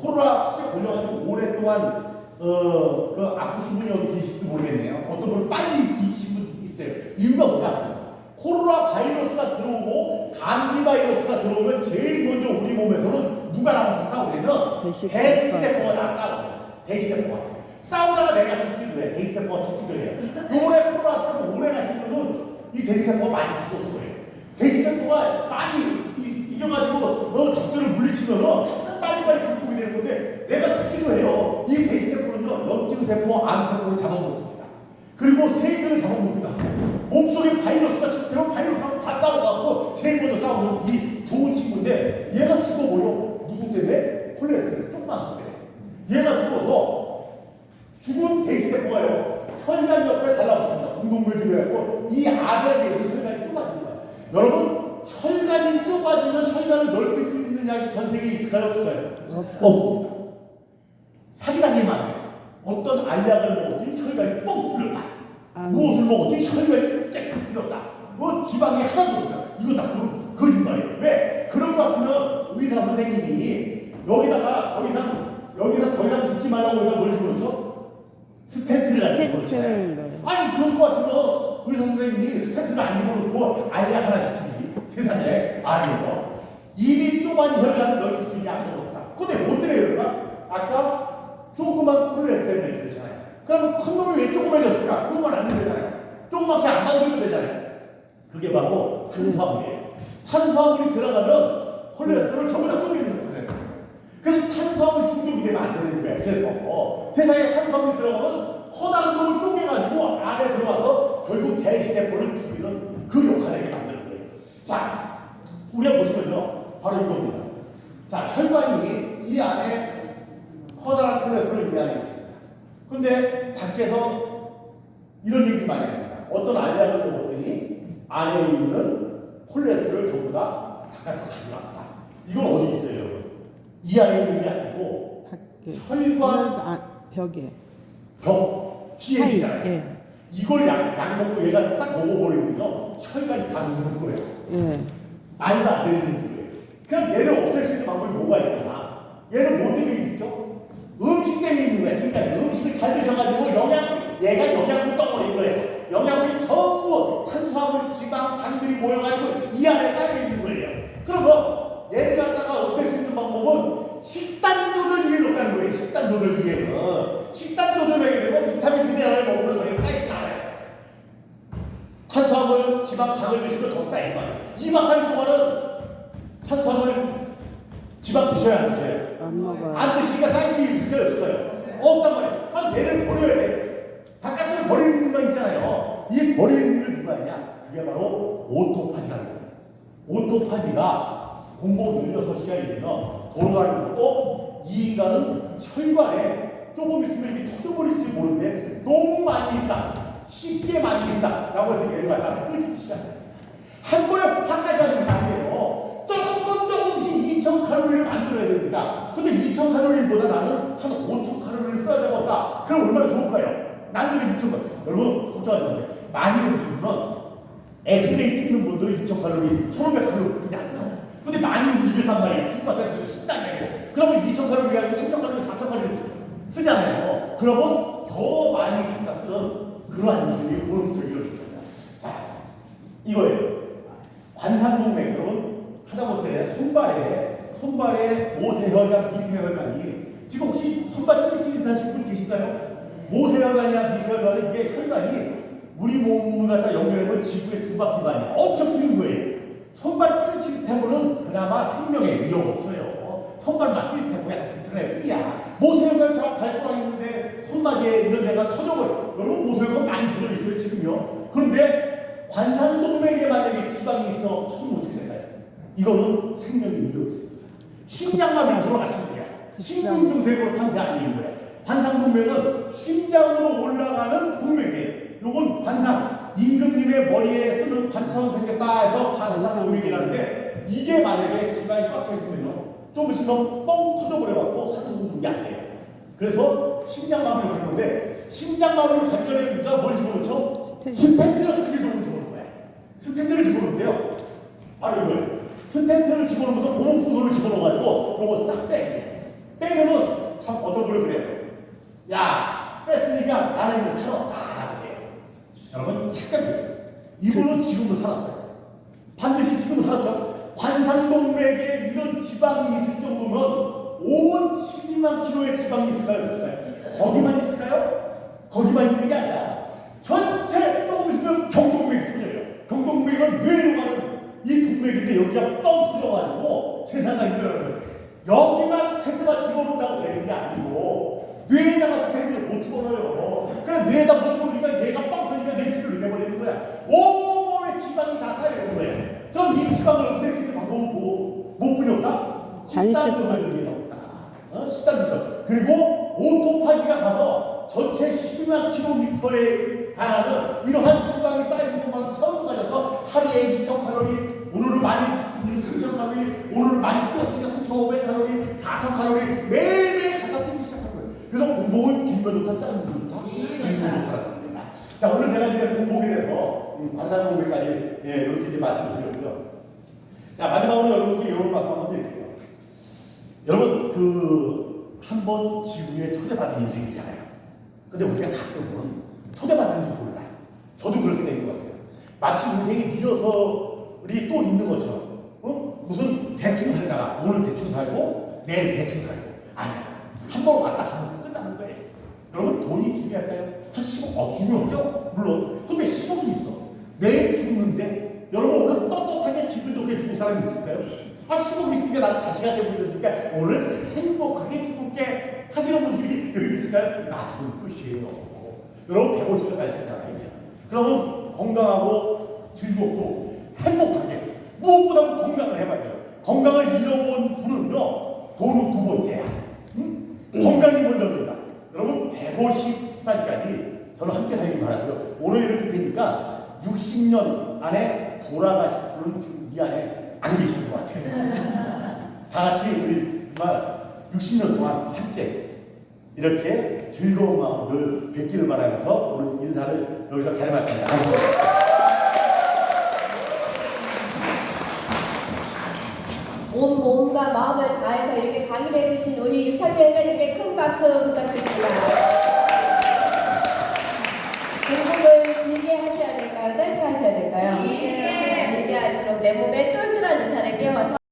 코로나 혹시 걸려가지고 오랫동안 그 아프신 분이 어디 계실지 모르겠네요. 어떤 분은 빨리 이기신 분 있어요. 이유가 뭐냐? 코로나 바이러스가 들어오고 감기 바이러스가 들어오면 제일 먼저 우리 몸에서는 누가 나와서 싸우냐면 대시세포가 나와 싸워요. 대시세포가 싸우다가 내가 죽기도 해. 대시세포가 죽기도 해요. 요번에 코로나 때문에 오래 가신 분은 이 대시세포가 많이 죽어서 그래요. 대시세포가 많이 이겨가지고 적들을 물리치면은 빨리빨리 극복이 되는 건데 내가 죽기도 해요. 이 대시세포는요 염증세포, 암세포를 잡아먹습니다. 그리고 세균을 잡아먹기도 합니다. 몸속에 바이러스가 집대로 바이러스하고 다 싸워가지고 제일 먼저 싸우는 이 좋은 친구인데 얘가 죽어버려. 누구 때문에? 콜레스테롤 조금만 때문에. 얘가 죽어서 죽은 대시세포가요 혈관 옆에 달라붙습니다. 공동물질을 해갖고 이 암에 의해서 혈관이 좁아진 거야. 여러분 혈관이 좁아지면 혈관을 넓힐 수 있는 약이 전 세계에 있을까요? 없을까요? 없어. 사기당기만 해요. 어떤 알약을 먹었더니 혈관이 뻥 뚫렸다. 무엇을 먹었더니 혈관이 깨끗이 뚫렸다. 뭐 지방이 하나도 없다. 이거 다 거짓말이에요. 왜? 그런 거 같으면 의사 선생님이 여기다가 더 이상 죽지 말라고 여기다 뭘 집어넣죠? 스텐트를 안 집어넣죠. 아니 그럴 것 같으면 의사 선생님이 스텐트를 안 집어넣고 알약 하나 시키지. 세상에 아니요. 입이 좁아진 혈관을 넓힐 수 있는 약은 없다. 근데 뭐 때문에 그럴까? 아까 조그만 콜레스테롤이 그렇잖아요. 그러면 큰 놈이 왜 조그매졌을까? 그것만 알면 되잖아요. 조그맣게 안 만들면 되잖아요. 그게 바로 탄수화물이에요. 탄수화물이 들어가면 콜레스테롤을 전부 다 쪼개는 거예요. 그래서 탄수화물 중독이 되면 안 되는 거예요. 그래서 세상에 탄수화물이 들어가면 커다란 놈을 쪼개가지고 안에 들어가서 결국 대세포를 죽이는 그 역할을 만드는 거예요. 자, 우리가 보시면요, 바로 이겁니다. 자, 혈관이 이 안에 커다란 콜레스테롤이 이 안에 있습니다. 그런데 밖에서 이런 얘기 많이 합니다. 어떤 알약을 먹었더니 안에 있는 콜레스테롤을 전부 다 바깥으로 가져갔다. 이건 어디 있어요? 이 안에 있는 게 아니고 혈관 벽에 벽 뒤에 있잖아요. 예. 이걸 약 먹고 얘가 싹 먹어버리면요, 혈관이 다 녹는 거예요. 예. 말도 안 되는 거예요. 그럼 얘를 없앨 수 있는 방법이 뭐가 있냐? 얘는 뭐 때문에 있죠? 음식 때문에 있는 거야. 그러니까 음식을 잘 드셔가지고 얘가 영양분 덩어리인 거예요. 영양분이 전부 탄수화물, 지방, 당들이 모여가지고 이 안에 쌓여 있는 거예요. 그러면 얘를 갖다가 없앨 수 있는 방법은 식단 조절 위에 놓다는 거예요. 식단 조절 위에는. 식단 조절하게 되면 비타민 미네랄을 먹으면 거기에 쌓이진 않아요. 탄수화물, 지방, 당을 드시면 더 쌓이지만 2박 3일 동안은 탄수화물, 지방 드셔야 안 드셔요? 안 먹어요. 안 드시니까 쌓인 게 있을까요? 없을까요? 없단 말이에요. 그럼 얘를 버려야 돼. 바깥으로 버리는 일만 있잖아요. 이 버리는 일을 누가 하냐? 그게 바로 오토파지라는 거예요. 오토파지가 공복 16시간이 되면 돌아가는 것도 이 인간은 혈관에 조금 있으면 이게 터져버릴지 모르는데 너무 많이 있다. 쉽게 많이 있다. 라고 해서 얘를 갖다가 끄집기 시작해요. 한 번에 확까지 하는 게 아니에요. 조금씩 2000칼로리를 만들어야 되니까. 근데 2000칼로리보다 나는 한 5000칼로리를 써야 되겠다. 그럼 얼마나 좋을까요? 남들은 2000칼로리. 여러분, 걱정하지 마세요. 많이 움직이면 엑스레이 찍는 분들은 2000칼로리, 1500칼로리 안 나와요. 근데 많이 움직였단 말이에요. 축구한테서 신나게 하고. 그러면 2000칼로리 아니고 3000칼로리, 4000칼로리 쓰잖아요. 그러면 더 많이 갖다 쓰는 그러한 일들이 오늘부터 이루어집니다. 자, 이거예요. 관상동맥, 여러분, 하다못해 손발에 모세혈관, 미세혈관이 지금 혹시 손발 찌릿찌릿하신 분 계신가요? 모세혈관이야 미세혈관은 이게 혈관이 우리 몸을 갖다 연결하면 지구의 두 바퀴 반이야. 엄청 긴 거예요. 손발 찌릿찌릿하면은 그나마 생명에 위험 없어요. 손발만 찌릿하고 약간 불편할 뿐이야. 모세혈관 저 발가락 있는데 손바지에 이런 데가 터져버려. 여러분 모세혈관 많이 들어있어요 지금요. 그런데 관상동맥에 만약에 지방이 있어 그럼 어떻게 될까요? 이거는 생명이 의미 없습니다. 심장마비 돌아가시는 거야. 심근경색으로 판지하는 거야. 관상동맥은 심장으로 올라가는 동맥이에요. 요건 관상, 임금님의 머리에 쓰는 관처럼 생겼다 해서 관상동맥이라는데 이게 만약에 지방이 꽉 차 있으면요 좀 있으면 뻥 터져버려갖고 산소공급이 안 돼요. 그래서 심장마비를 하는 건데 심장마비를 가기 전에 우리가 뭘 집어넣죠? 스텐트를 한 개 정도 집어넣는 거야. 스텐트를 집어넣는데요. 바로 이거예요. 스텐트를 집어넣으면서 고농풍선을 집어넣어가지고 요거 싹 빼면은 참 어떤 걸 그래요. 야, 뺐으니까 나는 이제 살았다라고 해요. 여러분 착각이에요. 이분은 지금도 살았어요. 반드시 지금 살았죠. 관상동맥에 이런 지방이 있을 정도면 온 12만 킬로의 지방이 있을까요? 없을까요? 거기만 있을까요? 거기만 있는 게 아니라 전체 조금 있으면 경동맥이 터져요. 경동맥은 뇌로 가는 이 동맥인데 여기가 뻥 터져가지고 세상이 힘들어요. 여기만 스탠드가 집어넣는다고 되는 게 아니고 뇌에다가 스탠드를 못 집어넣어요. 그래서 뇌에다 못 집어넣으니까 뇌가 뻥 터지니까 뇌출혈이 돼버리는 거야. 온몸에 지방이 다 쌓여있는 거예요. 그럼 이 지방을 없앨 수 있는 방법은 뭐뿐이 없다? 식단조절이 없다. 식단조절. 그리고 오토파지가 가서 전체 12만 킬로미터에 달하는 이러한 지방이 쌓이는 것만 전부 가져서 하루에 2,000칼로리, 오늘은 많이 3,000칼로리, 오늘은 많이 뛰었으니까 3,500칼로리, 4,000칼로리 매일매일 갖다 쓰기 시작한 거예요. 그래서 공복은 길면 좋다, 짧은 면 좋다, 길면 좋다라고 합니다. 자, 오늘 제가 이제 공복에 대해서 관상공백까지 이렇게 이제 말씀을 드렸고요. 자, 마지막으로 여러분께 이런 말씀 한번 드릴게요. 여러분, 한번 지구에 초대받은 인생이잖아요. 근데 우리가 가끔은 초대받는지 몰라. 저도 그렇게 된 것 같아요. 마치 인생이 리허설이 또 있는 것처럼, 무슨 대충 살다가 오늘 대충 살고 내일 대충 살고 아니야. 한 번 왔다 하면 끝나는 거예요. 여러분 돈이 중요할까요? 한 10억 중요하죠? 물론. 근데 10억이 있어. 내일 죽는데 여러분 오늘 떳떳하게 기분 좋게 죽을 사람이 있을까요? 10억 있으니까 나는 자식한테 보여주니까 오늘 행복하게 죽을게 하시는 분들이 여기 있을까요? 나 죽을 끝이에요. 여러분 150살까지 살잖아요. 이제. 그러면 건강하고 즐겁고 행복하게 무엇보다 건강을 해봐야 돼요. 건강을 잃어본 분은요 돈은 두 번째야. 응? 건강이 먼저입니다. 여러분 150살까지 저는 함께 살기 바라고요. 오늘 이렇게 뵈니까 60년 안에 돌아가실 분은 지금 이 안에 안 계신 것 같아요. 다 같이 우리 정말 60년 동안 함께 이렇게 즐거운 마음을 뵙기를 바라면서 오늘 인사를 여기서 가름합니다. 온 몸과 마음을 다해서 이렇게 강의를 해주신 우리 유창기 회장님께 큰 박수 부탁드립니다. 공복을 길게 하셔야 될까요? 짧게 하셔야 될까요? 길게 할수록 내 몸에